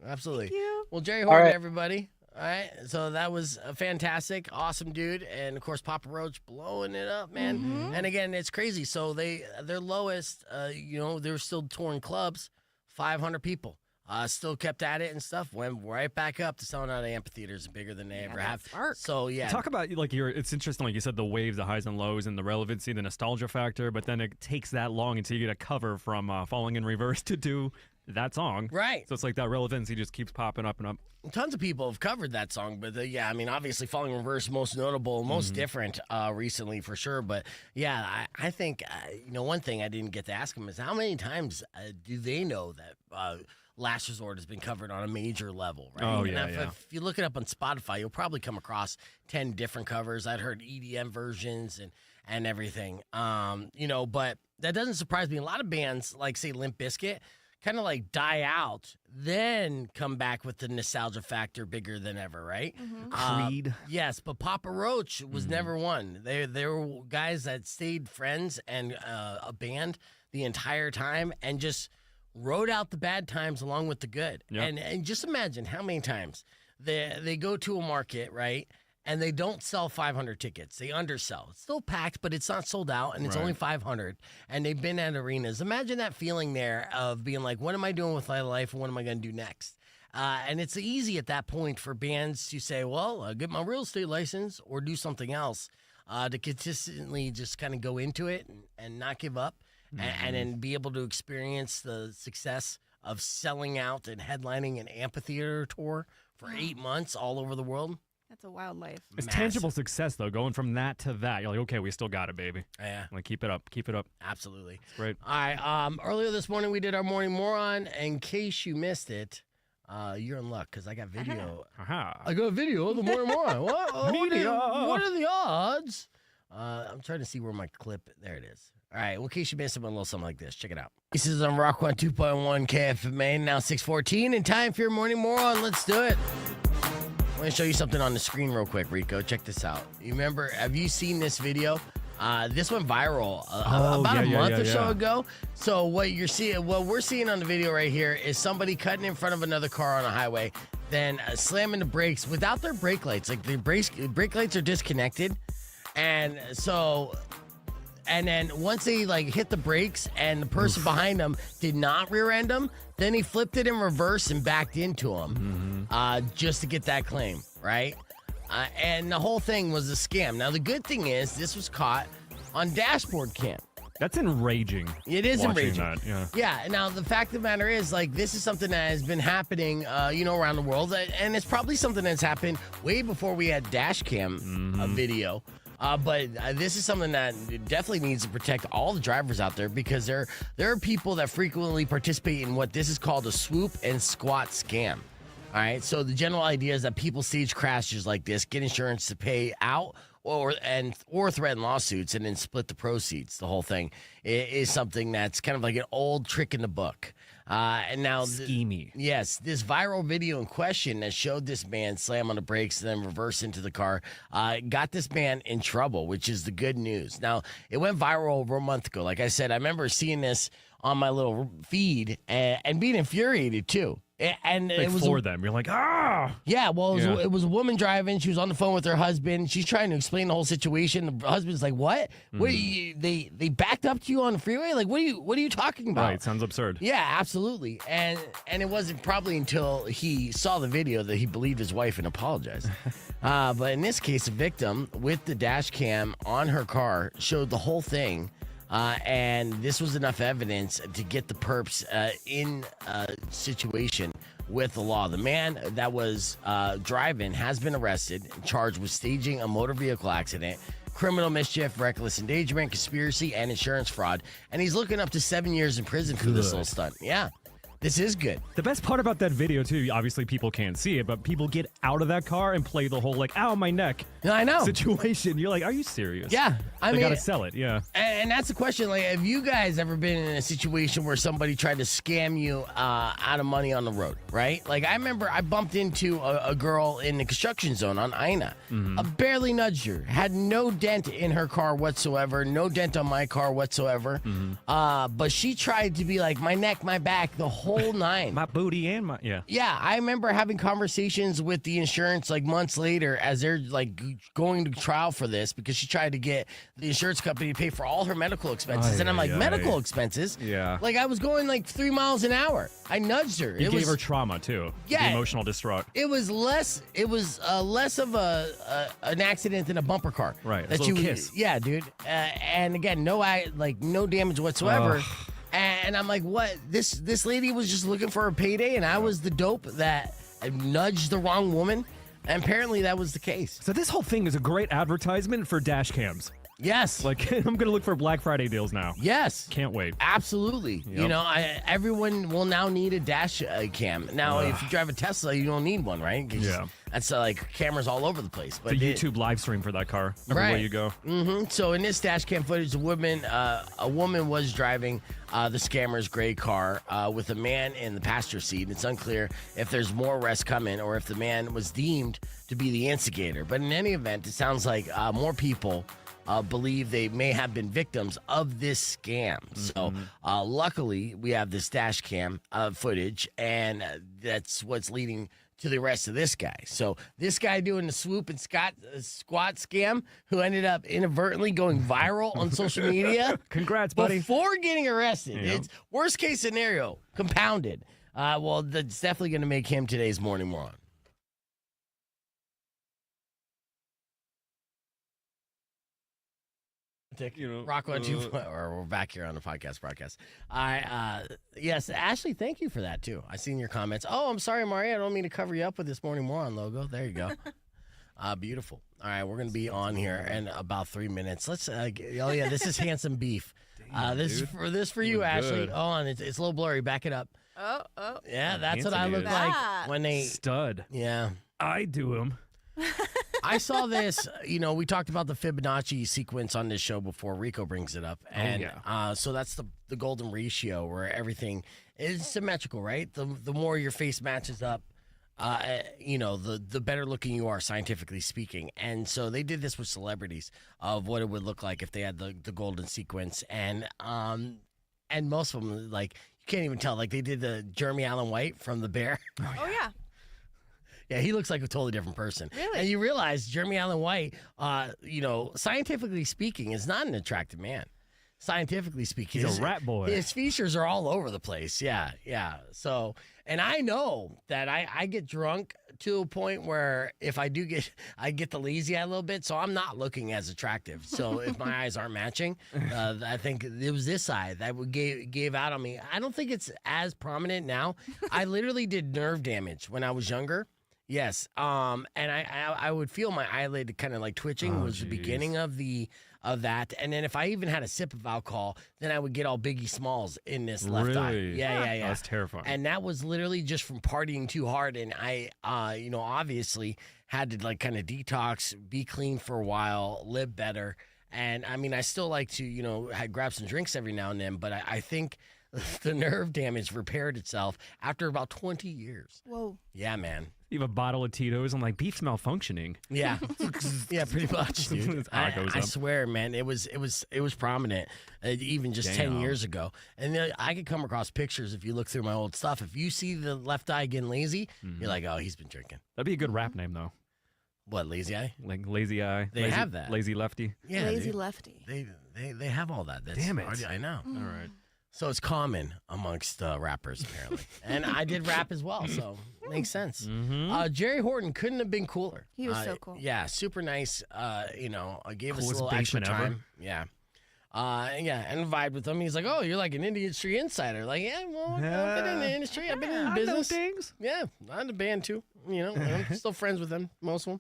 Absolutely. Thank you. Well, Jerry All Horton, right. everybody. All right, so that was a fantastic, awesome dude, and of course Papa Roach blowing it up, man. And again, it's crazy. So their lowest, they're still touring clubs, 500 people. Still kept at it and stuff. Went right back up to selling out of amphitheaters bigger than they ever have. smart. So yeah, Talk about it's interesting, like you said, the waves, the highs and lows, and the relevancy, the nostalgia factor. But then it takes that long until you get a cover from Falling in Reverse to do that song. right. So it's like that relevancy just keeps popping up and up. Tons of people have covered that song, but obviously Falling in Reverse, most notable, most different recently for sure. But yeah, I think, one thing I didn't get to ask him is how many times do they know that Last Resort has been covered on a major level, right? Oh, And yeah, if you look it up on Spotify, you'll probably come across 10 different covers. I'd heard EDM versions and everything, but that doesn't surprise me. A lot of bands, like, say, Limp Bizkit, kind of like die out, then come back with the nostalgia factor bigger than ever, right? Creed. Yes, but Papa Roach was never one. They were guys that stayed friends and a band the entire time and just rode out the bad times along with the good. Yep. And just imagine how many times they go to a market, right? And they don't sell 500 tickets. They undersell. It's still packed, but it's not sold out, and it's only 500. And they've been at arenas. Imagine that feeling there of being like, what am I doing with my life, and what am I going to do next? And it's easy at that point for bands to say, well, get my real estate license or do something else to consistently just kind of go into it and not give up and then be able to experience the success of selling out and headlining an amphitheater tour for 8 months all over the world. That's a wild life. It's Massive. tangible success, though, going from that to that. You're like, okay, we still got it, baby. Yeah, Like, keep it up. Keep it up. absolutely. It's great. All right. Earlier this morning, we did our Morning Moron. In case you missed it, you're in luck because I got video. Aha. I got a video of the Morning Moron. Media. What are the odds? I'm trying to see where my clip. There it is. All right. Well, in case you missed it, a little something like this. Check it out. This is on Rock 102.1 KFMA, now 6:14, and time for your Morning Moron. Let's do it. I'm going to show you something on the screen real quick, Rico. Check this out. You remember, have you seen this video? This went viral about a month or so ago. So what we're seeing on the video right here is somebody cutting in front of another car on a highway, then slamming the brakes without their brake lights. Like the brake lights are disconnected. And then once they hit the brakes and the person behind them did not rear end them, then he flipped it in reverse and backed into him just to get that claim, right? And the whole thing was a scam. Now, the good thing is this was caught on dashboard cam. That's enraging. It is watching enraging. That, yeah. Yeah. Now, the fact of the matter is, this is something that has been happening, around the world. And it's probably something that's happened way before we had dash cam video. But this is something that definitely needs to protect all the drivers out there because there are people that frequently participate in what this is called a swoop and squat scam. All right. So the general idea is that people stage crashes like this, get insurance to pay out or threaten lawsuits and then split the proceeds. The whole thing is something that's kind of like an old trick in the book. And now, Schemy. Yes, this viral video in question that showed this man slam on the brakes and then reverse into the car got this man in trouble, which is the good news. Now, it went viral over a month ago. Like I said, I remember seeing this on my little feed and being infuriated too. And Like it was for them. You're like, ah! Yeah, well, it was a woman driving. She was on the phone with her husband. She's trying to explain the whole situation. The husband's like, "What? What? They backed up to you on the freeway? Like, what are you talking about?" Right, sounds absurd. Yeah, absolutely. And it wasn't probably until he saw the video that he believed his wife and apologized. But in this case, the victim with the dash cam on her car showed the whole thing. And this was enough evidence to get the perps in a situation with the law. The man that was driving has been arrested, charged with staging a motor vehicle accident, criminal mischief, reckless endangerment, conspiracy, and insurance fraud. And he's looking up to 7 years in prison for this little stunt. Yeah. This is good. The best part about that video, too, obviously people can't see it, but people get out of that car and play the whole, like, ow, my neck No, I know. situation. You're like, are you serious? Yeah. They got to sell it, yeah. And that's the question. Like, have you guys ever been in a situation where somebody tried to scam you out of money on the road, right? Like, I remember I bumped into a girl in the construction zone on Ina. I barely nudged her. Had no dent in her car whatsoever. No dent on my car whatsoever. But she tried to be like, my neck, my back, the whole nine. My booty and my, yeah. Yeah, I remember having conversations with the insurance like months later as they're like going to trial for this because she tried to get the insurance company to pay for all her medical expenses. And I'm like, medical expenses? Yeah. Like I was going like 3 miles an hour. I nudged her. You gave her trauma too. Yeah. The emotional distraught. It was less of an accident than a bumper car. Right. That a you little kiss. Yeah, dude. And again, no damage whatsoever. And I'm like, what? This lady was just looking for a payday, and I was the dope that nudged the wrong woman. And apparently that was the case. So this whole thing is a great advertisement for dash cams. Yes. Like, I'm going to look for Black Friday deals now. Yes. Can't wait. Absolutely. Yep. You know, everyone will now need a dash cam. Now, if you drive a Tesla, you don't need one, right? Yeah. That's like cameras all over the place. But it's a YouTube live stream for that car everywhere you go. So in this dash cam footage, a woman was driving the scammer's gray car with a man in the passenger seat. It's unclear if there's more arrests coming or if the man was deemed to be the instigator. But in any event, it sounds like more people believe they may have been victims of this scam. So luckily, we have this dash cam footage, and that's what's leading to the arrest of this guy. So this guy doing the swoop and squat scam, who ended up inadvertently going viral on social media. Congrats, buddy. Before getting arrested. Yeah. It's worst case scenario, compounded. Well, that's definitely going to make him today's morning moron. Rock 1 or we're back here on the podcast broadcast. Yes, Ashley, thank you for that too. I seen your comments. Oh, I'm sorry, Maria. I don't mean to cover you up with this morning moron logo. There you go. Beautiful. All right, we're gonna be on here in about 3 minutes. Let's. This is handsome beef. This for you, Ashley. Oh, and it's a little blurry. Back it up. Oh. Yeah, that's what I Handsome look dude. like when they. Stud. Yeah. I do him. I saw this, we talked about the Fibonacci sequence on this show before. Rico brings it up. And so that's the golden ratio where everything is symmetrical, right? The more your face matches up, the better looking you are, scientifically speaking. And so they did this with celebrities of what it would look like if they had the golden sequence. And most of them, like, you can't even tell. Like, they did the Jeremy Allen White from The Bear. Oh, yeah. Yeah, he looks like a totally different person. Really? And you realize Jeremy Allen White, scientifically speaking, is not an attractive man. Scientifically speaking. He's a rat boy. His features are all over the place. Yeah. So, and I know that I get drunk to a point where if I get the lazy eye a little bit, so I'm not looking as attractive. So if my eyes aren't matching, I think it was this eye that gave out on me. I don't think it's as prominent now. I literally did nerve damage when I was younger. Yes. And I would feel my eyelid kind of like twitching was the beginning of that. And then if I even had a sip of alcohol, then I would get all Biggie Smalls in this left eye. Yeah. That's terrifying. And that was literally just from partying too hard. And I, obviously had to like kind of detox, be clean for a while, live better. And I mean, I still like to, grab some drinks every now and then, but I think the nerve damage repaired itself after about 20 years. Whoa. Yeah, man. You have a bottle of Tito's. I'm like, beef's malfunctioning. Yeah, yeah, pretty much, dude. I up. swear, man, it was prominent even just 10 years ago. And then I could come across pictures if you look through my old stuff. If you see the left eye getting lazy, you're like, oh, he's been drinking. That'd be a good rap name, though. What, lazy eye? Like lazy eye. They have that. Lazy lefty. Yeah, Lazy dude. lefty. They have all that. That's Damn it. I know. All right. So it's common amongst rappers, apparently. And I did rap as well, so makes sense. Jerry Horton couldn't have been cooler. He was so cool. Yeah, super nice. Gave us a Coolest little extra baseman ever. time. Yeah. And vibed with him. He's like, oh, you're like an industry insider. Like, yeah, well, I've been in the industry. I've been in the I know business. things. Yeah, I'm in the band too. I'm still friends with them, most of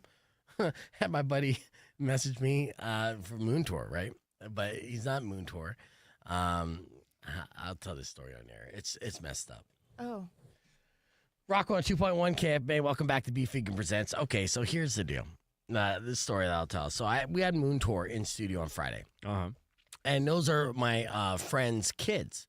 them. Had my buddy message me for Moon Tour, right? But he's not Moon Tour. I'll tell this story on air. It's messed up. Oh. Rocco on 2.1 KFMA. Welcome back to Beef Vegan Presents. Okay, so here's the deal. This story that I'll tell. So we had Moon Tour in studio on Friday. Uh-huh. And those are my friends' kids.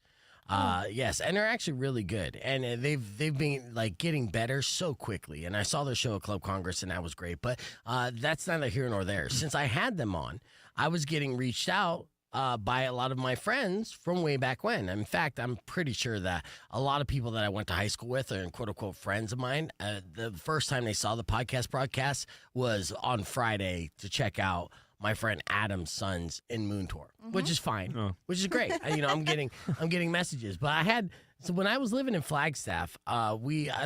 Yes, and they're actually really good. And they've been like getting better so quickly. And I saw their show at Club Congress, and that was great. But that's neither here nor there. Since I had them on, I was getting reached out by a lot of my friends from way back when. In fact, I'm pretty sure that a lot of people that I went to high school with are quote unquote friends of mine. The first time they saw the podcast broadcast was on Friday to check out my friend Adam's sons in Moon Tour, which is fine, which is great. I'm getting messages. But so when I was living in Flagstaff, I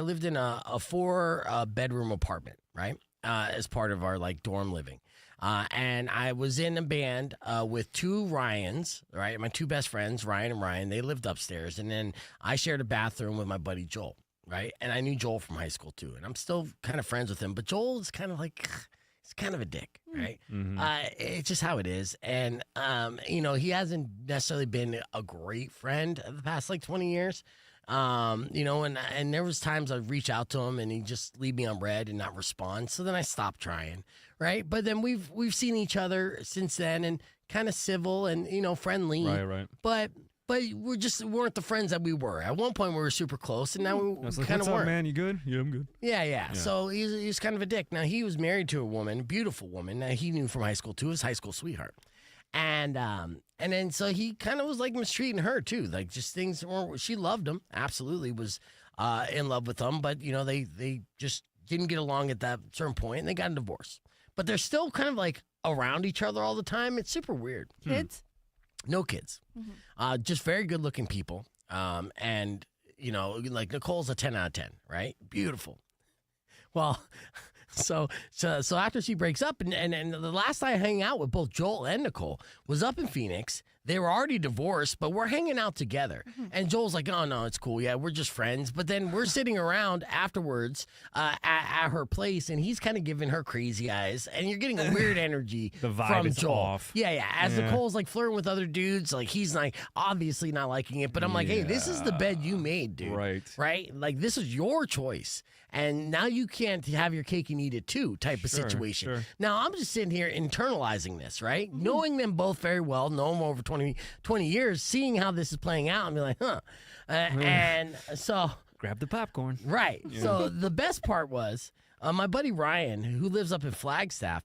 lived in a 4-bedroom apartment, right, as part of our like dorm living. And I was in a band with 2 Ryans, right? My 2 best friends, Ryan and Ryan. They lived upstairs, and then I shared a bathroom with my buddy Joel, right? And I knew Joel from high school too, and I'm still kind of friends with him. But Joel is kind of like, he's kind of a dick, right? It's just how it is. And he hasn't necessarily been a great friend the past like 20 years. And there was times I'd reach out to him and he'd just leave me on red and not respond. So then I stopped trying, right? But then we've seen each other since then and kind of civil and, friendly. Right. But we weren't the friends that we were. At one point we were super close, and now we kind of What's weren't. up, man? You good? Yeah, I'm good. Yeah. So he's kind of a dick. Now, he was married to a woman, beautiful woman, that he knew from high school too, his high school sweetheart. And then so he kind of was like mistreating her too, like just things weren't. She loved him, absolutely was in love with him, but they just didn't get along at that certain point, and they got a divorce. But they're still kind of like around each other all the time. It's super weird. Kids? No kids, just very good looking people. And like Nicole's a 10 out of 10, right? Beautiful. Well. So after she breaks up, and the last I hang out with both Joel and Nicole was up in Phoenix. They were already divorced, but we're hanging out together. And Joel's like, oh, no, it's cool. Yeah, we're just friends. But then we're sitting around afterwards at her place, and he's kind of giving her crazy eyes. And you're getting a weird energy The vibe from is Joel. off. Yeah. As Nicole's like flirting with other dudes, like he's like obviously not liking it. But I'm like, hey, this is the bed you made, dude. Right? Like this is your choice. And now you can't have your cake and eat it too type of situation. Sure. Now, I'm just sitting here internalizing this, right? Knowing them both very well, knowing them over 20 years, seeing how this is playing out, and be like, huh. And so... Grab the popcorn. Right. Yeah. So the best part was my buddy Ryan, who lives up in Flagstaff,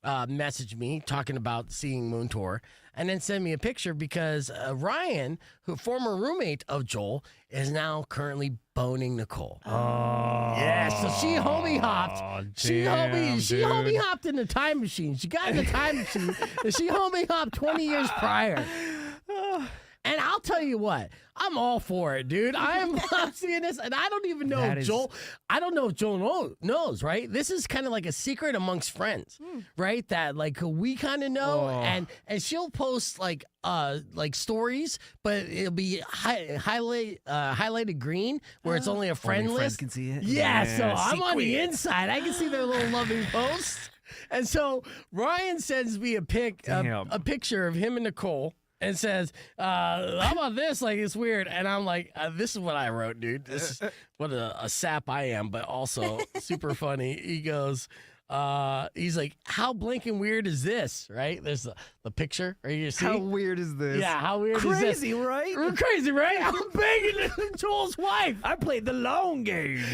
messaged me talking about seeing Moon Tour and then sent me a picture because Ryan, who former roommate of Joel, is now currently boning Nicole. Oh. Yeah, so she homie hopped. She homie hopped in the time machine. She got in the time machine and she homie hopped 20 years prior. And I'll tell you what, I'm all for it, dude. I'm seeing this, and I don't even know if Joel. I don't know if Joel knows, right? This is kind of like a secret amongst friends, right? That like we kind of know, and she'll post like stories, but it'll be highlighted green, where it's only a friend Only friends list. can see it. Yeah, so I'm on the secret. inside. I can see their little loving posts, and so Ryan sends me a picture of him and Nicole. And says, how about this? Like, it's weird. And I'm like, this is what I wrote, dude. This is what a sap I am, but also super funny. He goes, he's like, how blinking weird is this? Right? There's the picture. Right? You see? How weird is this? Yeah, how weird is this? Crazy, right? We're crazy, right? I'm banging Joel's wife. I played the long game.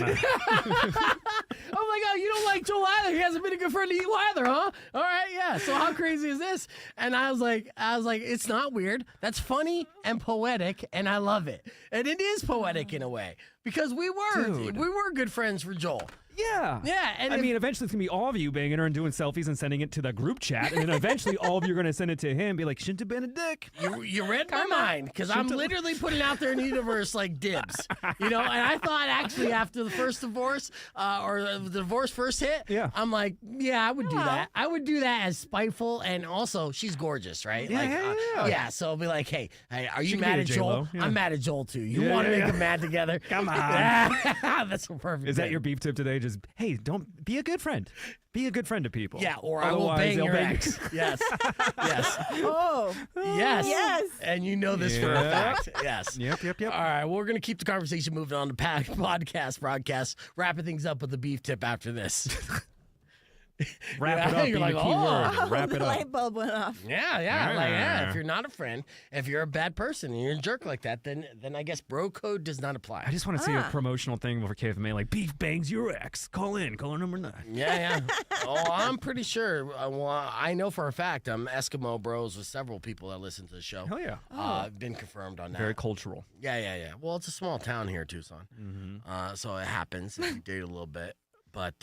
Oh my God, you don't like Joel either. He hasn't been a good friend to you either, huh? All right, yeah. So how crazy is this? And I was like, it's not weird. That's funny and poetic, and I love it. And it is poetic in a way because we were good friends for Joel. Yeah. Yeah. And I mean, eventually it's going to be all of you banging her and doing selfies and sending it to the group chat. And then eventually all of you are going to send it to him and be like, shouldn't have been a dick. You read my mind because I'm literally putting out there in the universe like dibs. And I thought actually after the first divorce or the divorce first hit, I'm like, yeah, I would do that. I would do that as spiteful. And also, she's gorgeous, right? Yeah. So I'll be like, hey, are you mad at Joel? I'm mad at Joel too. You want to make them mad together? Come on. That's so perfect. Is that your beef tip today, just, hey, don't be a good friend. Be a good friend to people. Yeah, or I will bang your ex. Yes. Yes. Oh. Yes. Yes. And you know this for a fact. Yes. Yep. All right, well, we're going to keep the conversation moving on to broadcast, wrapping things up with the beef tip after this. Wrap it up. You're Being like, the key word. Wrap the it up. light bulb went off. Yeah. If you're not a friend, if you're a bad person and you're a jerk like that, then I guess bro code does not apply. I just want to see a promotional thing for KFMA, like beef bangs your ex. Call in, caller number 9. Yeah. Oh, I'm pretty sure. Well, I know for a fact I'm Eskimo bros with several people that listen to the show. Hell yeah. I've been confirmed on that. Very cultural. Yeah. Well, it's a small town here, Tucson. So it happens if you date a little bit. But,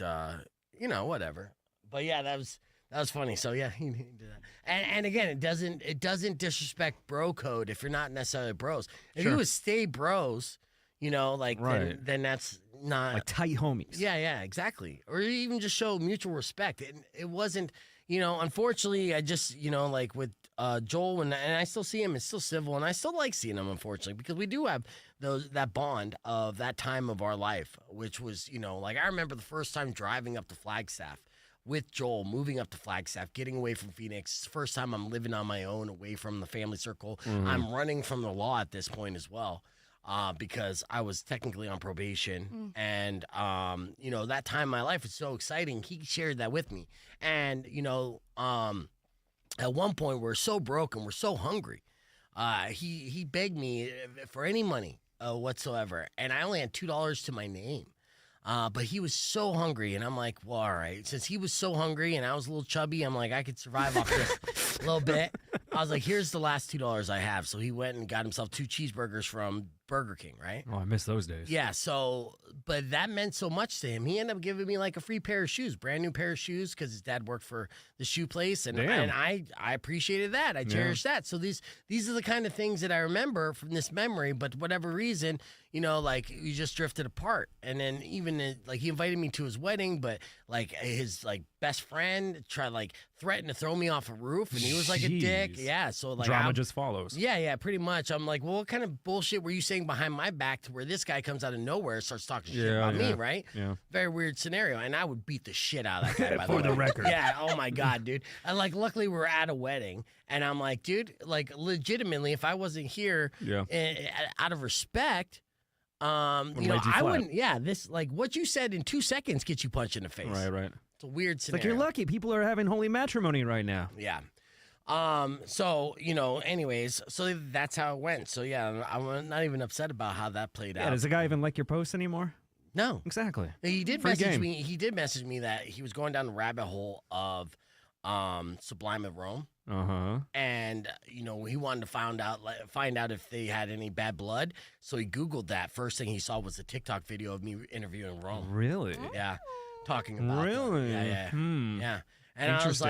whatever. But yeah, that was funny. So yeah, he did that. And again, it doesn't disrespect bro code if you're not necessarily bros. If you would stay bros, Right. then that's not Like tight homies. Yeah, exactly. Or even just show mutual respect. It wasn't, unfortunately, I just, like with Joel, and I still see him, it's still civil, and I still like seeing him, unfortunately, because we do have that bond of that time of our life, which was, like I remember the first time driving up to Flagstaff with Joel, moving up to Flagstaff, getting away from Phoenix. First time I'm living on my own, away from the family circle. I'm running from the law at this point as well. Because I was technically on probation. And, that time in my life was so exciting. He shared that with me. And, at one point, we're so broke and we're so hungry. He begged me for any money whatsoever. And I only had $2 to my name. But he was so hungry, and I'm like, well, all right. Since he was so hungry and I was a little chubby, I'm like, I could survive off this a little bit. I was like, here's the last $2 I have. So he went and got himself 2 cheeseburgers from Burger King, right? Oh, I miss those days. Yeah, but that meant so much to him. He ended up giving me like a free pair of shoes, brand new pair of shoes, because his dad worked for the shoe place, and I appreciated that. I cherished that. So these are the kind of things that I remember from this memory, but whatever reason, like we just drifted apart. And then even like he invited me to his wedding, but like his like best friend threatened to throw me off a roof, and he was like a dick. Yeah, so like drama just follows. Yeah, pretty much. I'm like, well, what kind of bullshit were you saying behind my back to where this guy comes out of nowhere and starts talking shit about me, right? Yeah. Very weird scenario. And I would beat the shit out of that guy, by For the the way. record. Yeah, oh my God, dude. And like, luckily we were at a wedding, and I'm like, dude, like legitimately, if I wasn't here out of respect, I wouldn't, this, like what you said in 2 seconds gets you punched in the face. Right. It's a weird It's scenario. like you're lucky. People are having holy matrimony right now. Yeah. So, anyways, so that's how it went. So yeah, I'm not even upset about how that played out. Yeah, does the guy even like your posts anymore? No. Exactly. He did Free message game. me. He did message me that he was going down the rabbit hole of Sublime of Rome. And he wanted to find out if they had any bad blood. So he Googled that. First thing he saw was a TikTok video of me interviewing Rome. Really? Yeah. Talking about Really? that. Yeah. And I was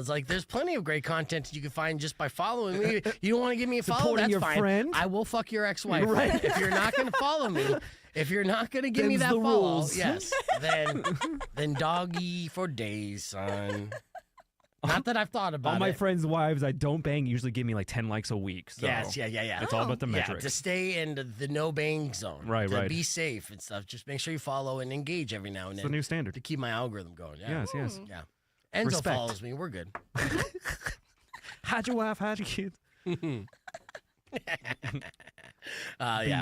like, there's plenty of great content you can find just by following me. You don't want to give me a follow? Supporting That's your fine. friend? I will fuck your ex-wife. Right. If you're not going to follow me, if you're not going to give me Them's that the follow, rules. yes, then doggy for days, son. Not that I've thought about All my it. friends' wives I don't bang usually give me like 10 likes a week. So Yes, yeah. It's all about the metrics. Yeah, to stay in the no bang zone. Right, to right. be safe and stuff. Just make sure you follow and engage every now and It's then. the new standard. To keep my algorithm going. Yeah. Yes. Yeah. Enzo Respect. follows me. We're good. How'd your wife? How'd your kids? Yeah,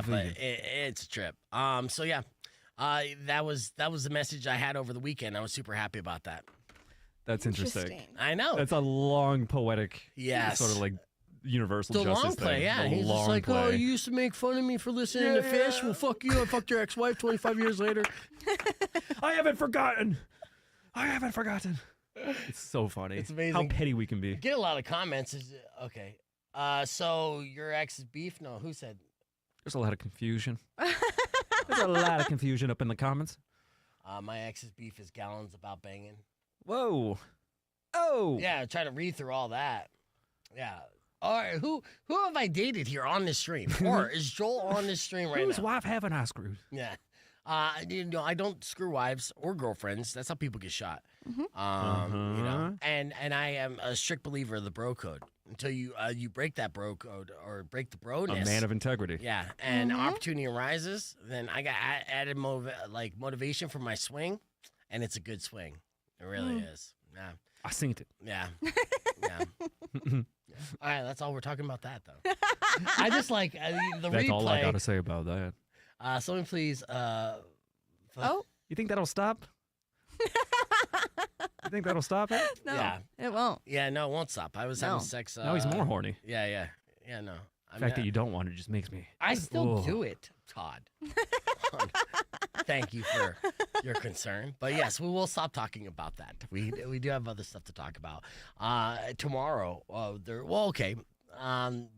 but it's a trip. So yeah, that was the message I had over the weekend. I was super happy about that. That's interesting. I know. That's a long poetic, Yes. sort of like universal The justice long play, thing. yeah. The He's just long like, play. oh, you used to make fun of me for listening to Fish. Well, fuck you. I fucked your ex-wife 25 years later. I haven't forgotten. It's so funny. It's amazing. How petty we can be. Get a lot of comments. Okay. So your ex's beef? No, who said? There's a lot of confusion. There's a lot of confusion up in the comments. My ex's beef is gallons about banging. Whoa. Oh. Yeah, try to read through all that. Yeah. All right, who have I dated here on this stream? Or is Joel on this stream right Whose now? wife haven't I screwed? Yeah. I don't screw wives or girlfriends. That's how people get shot. And I am a strict believer of the bro code. Until you break that bro code or break the broness. A man of integrity. Yeah, and opportunity arises, then I got added motivation for my swing, and it's a good swing. It really is. Yeah. I seen it. Yeah. Yeah. All right, that's all we're talking about that, though. I just like the replay. That's all I got to say about that. Someone please. You think that'll stop? You think that'll stop it? No, Yeah. it won't. Yeah, no, it won't stop. I was having sex. Now he's more horny. Yeah, no. The fact that you don't want it just makes me. I still do it, Todd. Thank you for your concern. But yes, we will stop talking about that. We do have other stuff to talk about. Tomorrow,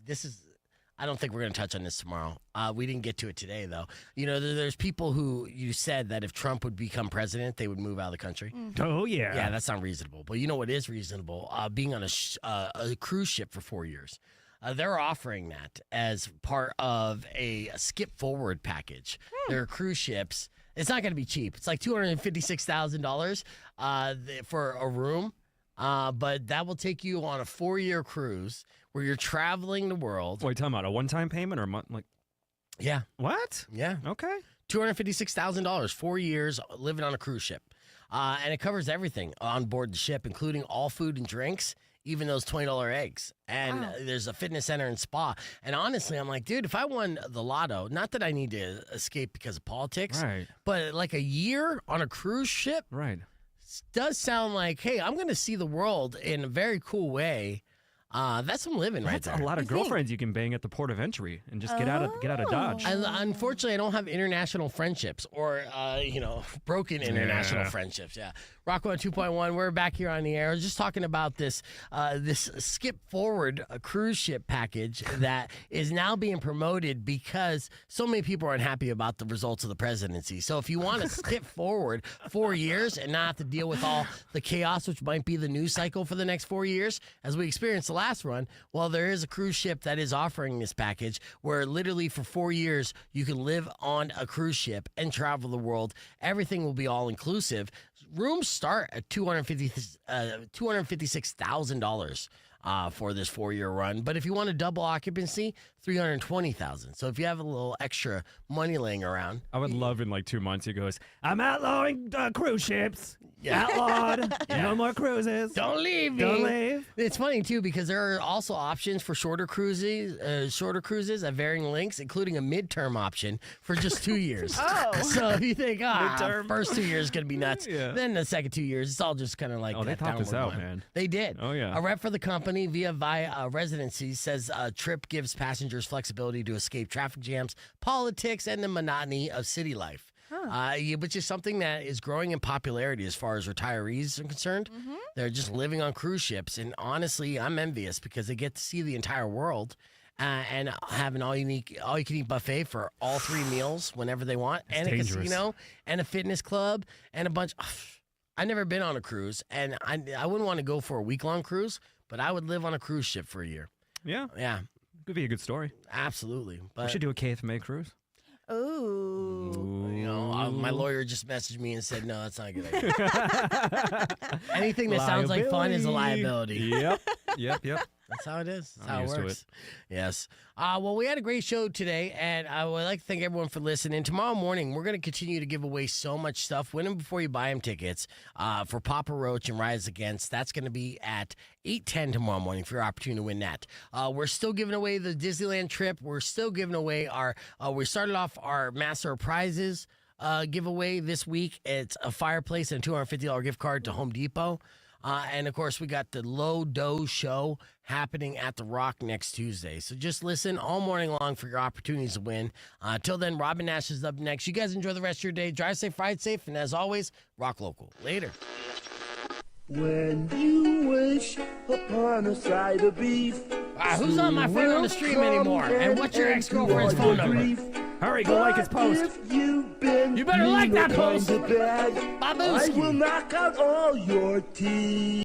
this is. I don't think we're going to touch on this tomorrow. We didn't get to it today, though. You know, there's people who you said that if Trump would become president, they would move out of the country. Oh, yeah. Yeah, that's not reasonable. But you know what is reasonable? Being on a cruise ship for 4 years. They're offering that as part of a skip forward package. Their cruise ships. It's not going to be cheap. It's like $256,000 for a room. But that will take you on a 4-year cruise where you're traveling the world. Wait, talking about a one-time payment or a month? Like, yeah. what? Yeah. Okay. $256,000, 4 years living on a cruise ship. And it covers everything on board the ship, including all food and drinks, even those $20 eggs. And there's a fitness center and spa. And honestly, I'm like, dude, if I won the lotto, not that I need to escape because of politics, but like a year on a cruise ship does sound like, hey, I'm going to see the world in a very cool way. That's some living right there. That's a lot of girlfriends you can bang at the port of entry and just get out of Dodge. Unfortunately, I don't have international friendships or broken international friendships. Yeah. Rock 102.1, we're back here on the air. I was just talking about this skip forward cruise ship package that is now being promoted because so many people are unhappy about the results of the presidency. So if you want to skip forward 4 years and not have to deal with all the chaos, which might be the news cycle for the next 4 years, as we experienced the last run, well, there is a cruise ship that is offering this package where literally for 4 years you can live on a cruise ship and travel the world. Everything will be all inclusive. Rooms start at $256,000 for this 4-year run. But if you want a double occupancy, $320,000. So if you have a little extra money laying around, I would love in like 2 months he goes, I'm outlawing cruise ships. Outlawed. No more cruises. Don't leave me. Don't leave. It's funny too because there are also options for shorter cruises at varying lengths, including a midterm option for just 2 years. So if you think, first 2 years is gonna be nuts, then the second 2 years, it's all just kind of like. They thought this out, man. They did. Oh yeah. A rep for the company via Residency says Trip gives passengers flexibility to escape traffic jams, politics, and the monotony of city life. Which is something that is growing in popularity as far as retirees are concerned. They're just living on cruise ships. And honestly, I'm envious because they get to see the entire world and have an all-you-can-eat buffet for all 3 meals whenever they want. That's and dangerous. A casino and a fitness club and a bunch. I've never been on a cruise, and I wouldn't want to go for a week-long cruise, but I would live on a cruise ship for a year. Yeah. Yeah. Could be a good story. Absolutely. But We should do a KFMA cruise. Ooh. My lawyer just messaged me and said, no, that's not a good idea. Anything that sounds like fun is a liability. Yep. That's how it is. That's I'm how it used to works. Yes. Well, we had a great show today, and I would like to thank everyone for listening. Tomorrow morning, we're going to continue to give away so much stuff. Win them before you buy them tickets for Papa Roach and Rise Against. That's going to be at 8:10 tomorrow morning for your opportunity to win that. We're still giving away the Disneyland trip. We're still giving away we started off our Master of Prizes giveaway this week. It's a fireplace and a $250 gift card to Home Depot. And, of course, we got the Low Dose show happening at The Rock next Tuesday. So just listen all morning long for your opportunities to win. Till then, Robin Nash is up next. You guys enjoy the rest of your day. Drive safe, ride safe, and as always, rock local. Later. When you wish upon a side of beef. Who's not my friend on the stream anymore? And what's your ex-girlfriend's phone number? Hurry, go like his post. You better like that post. I will knock out all your teeth.